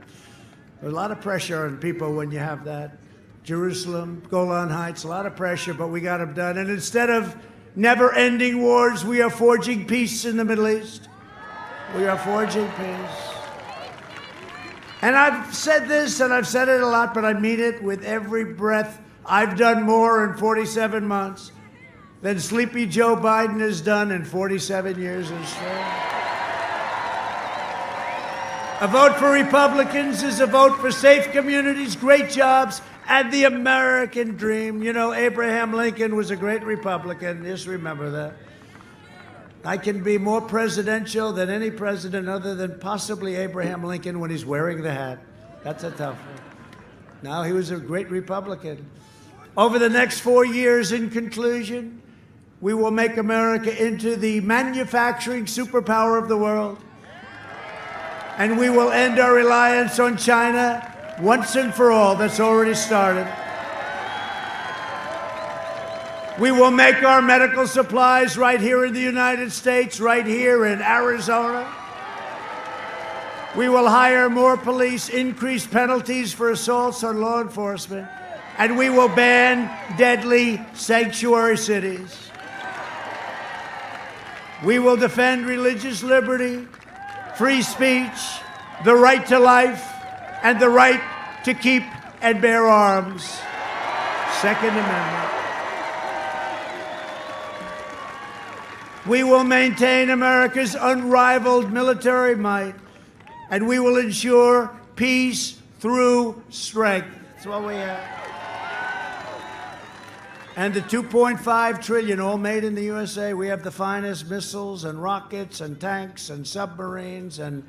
Speaker 2: There's a lot of pressure on people when you have that. Jerusalem, Golan Heights, a lot of pressure, but we got them done. And instead of never-ending wars, we are forging peace in the Middle East. We are forging peace. And I've said this, and I've said it a lot, but I mean it with every breath. I've done more in 47 months than Sleepy Joe Biden has done in 47 years or so. A vote for Republicans is a vote for safe communities, great jobs, and the American dream. You know, Abraham Lincoln was a great Republican. Just remember that. I can be more presidential than any president other than possibly Abraham Lincoln when he's wearing the hat. That's a tough one. Now, he was a great Republican. Over the next 4 years, in conclusion, we will make America into the manufacturing superpower of the world. And we will end our reliance on China once and for all. That's already started. We will make our medical supplies right here in the United States, right here in Arizona. We will hire more police, increase penalties for assaults on law enforcement, and we will ban deadly sanctuary cities. We will defend religious liberty, free speech, the right to life, and the right to keep and bear arms. Second Amendment. We will maintain America's unrivaled military might, and we will ensure peace through strength. That's what we have. And the $2.5 trillion, all made in the USA. We have the finest missiles and rockets and tanks and submarines and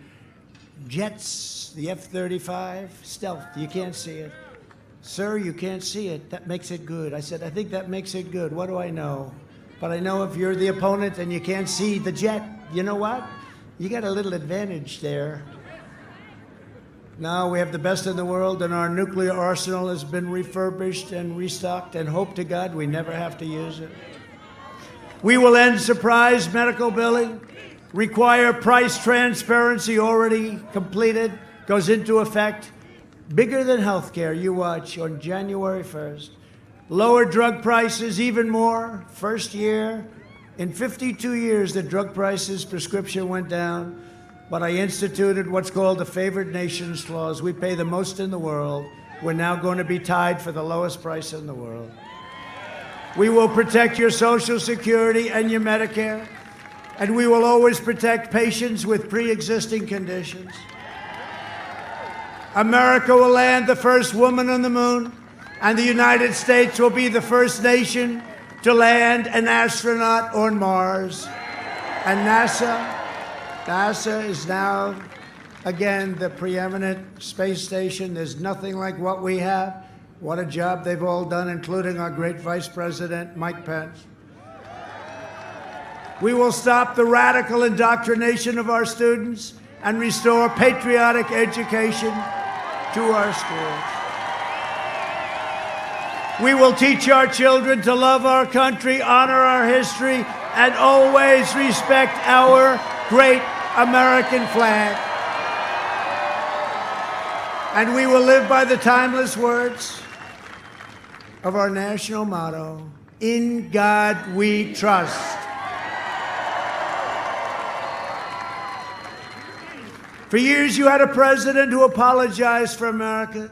Speaker 2: jets, the F-35, stealth. You can't see it. Sir, you can't see it. That makes it good. I said, I think that makes it good. What do I know? But I know if you're the opponent and you can't see the jet, you know what? You got a little advantage there. Now we have the best in the world, and our nuclear arsenal has been refurbished and restocked, and hope to God we never have to use it. We will end surprise medical billing, require price transparency already completed, goes into effect, bigger than health care, you watch, on January 1st. Lower drug prices even more, first year. In 52 years, the drug prices, prescription went down. But I instituted what's called the favored nations clause. We pay the most in the world. We're now going to be tied for the lowest price in the world. We will protect your Social Security and your Medicare. And we will always protect patients with pre-existing conditions. America will land the first woman on the moon, and the United States will be the first nation to land an astronaut on Mars. And NASA is now, again, the preeminent space station. There's nothing like what we have. What a job they've all done, including our great Vice President, Mike Pence. We will stop the radical indoctrination of our students and restore patriotic education to our schools. We will teach our children to love our country, honor our history, and always respect our great American flag. And we will live by the timeless words of our national motto, "In God we trust." For years, you had a president who apologized for America.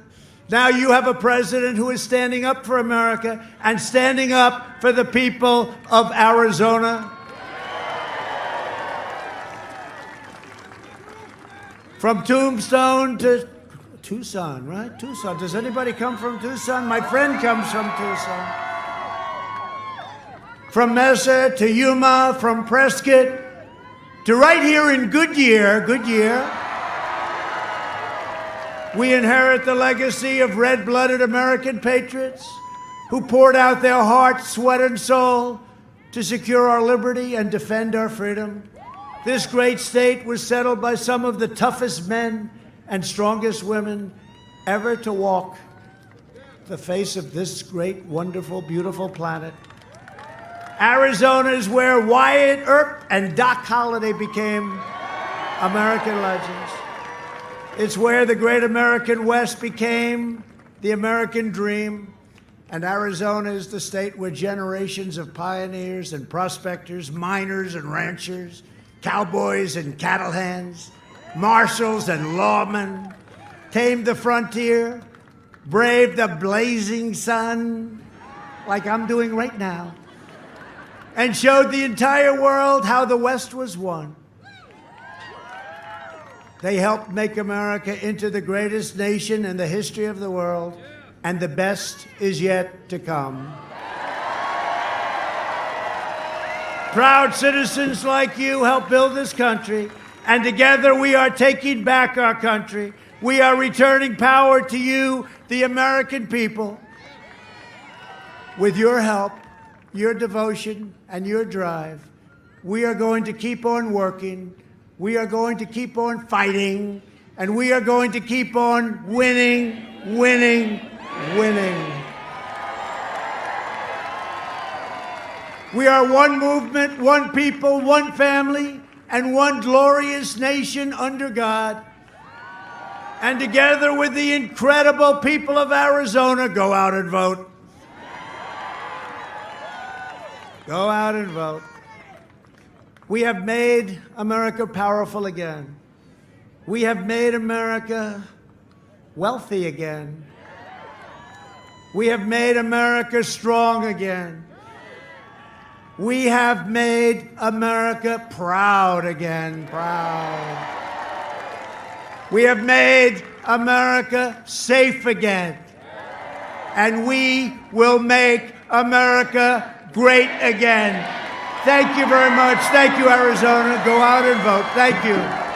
Speaker 2: Now you have a president who is standing up for America and standing up for the people of Arizona. From Tombstone to Tucson, right? Tucson. Does anybody come from Tucson? My friend comes from Tucson. From Mesa to Yuma, from Prescott to right here in Goodyear, we inherit the legacy of red-blooded American patriots who poured out their heart, sweat, and soul to secure our liberty and defend our freedom. This great state was settled by some of the toughest men and strongest women ever to walk the face of this great, wonderful, beautiful planet. Arizona is where Wyatt Earp and Doc Holliday became American legends. It's where the great American West became the American dream. And Arizona is the state where generations of pioneers and prospectors, miners and ranchers, cowboys and cattle hands, marshals and lawmen tamed the frontier, braved the blazing sun, like I'm doing right now, and showed the entire world how the West was won. They helped make America into the greatest nation in the history of the world, and the best is yet to come. Proud citizens like you help build this country, and together we are taking back our country. We are returning power to you, the American people. With your help, your devotion, and your drive, we are going to keep on working. We are going to keep on fighting, and we are going to keep on winning, winning, winning. We are one movement, one people, one family, and one glorious nation under God. And together with the incredible people of Arizona, go out and vote. Go out and vote. We have made America powerful again. We have made America wealthy again. We have made America strong again. We have made America proud again, proud. We have made America safe again. And we will make America great again. Thank you very much. Thank you, Arizona. Go out and vote. Thank you.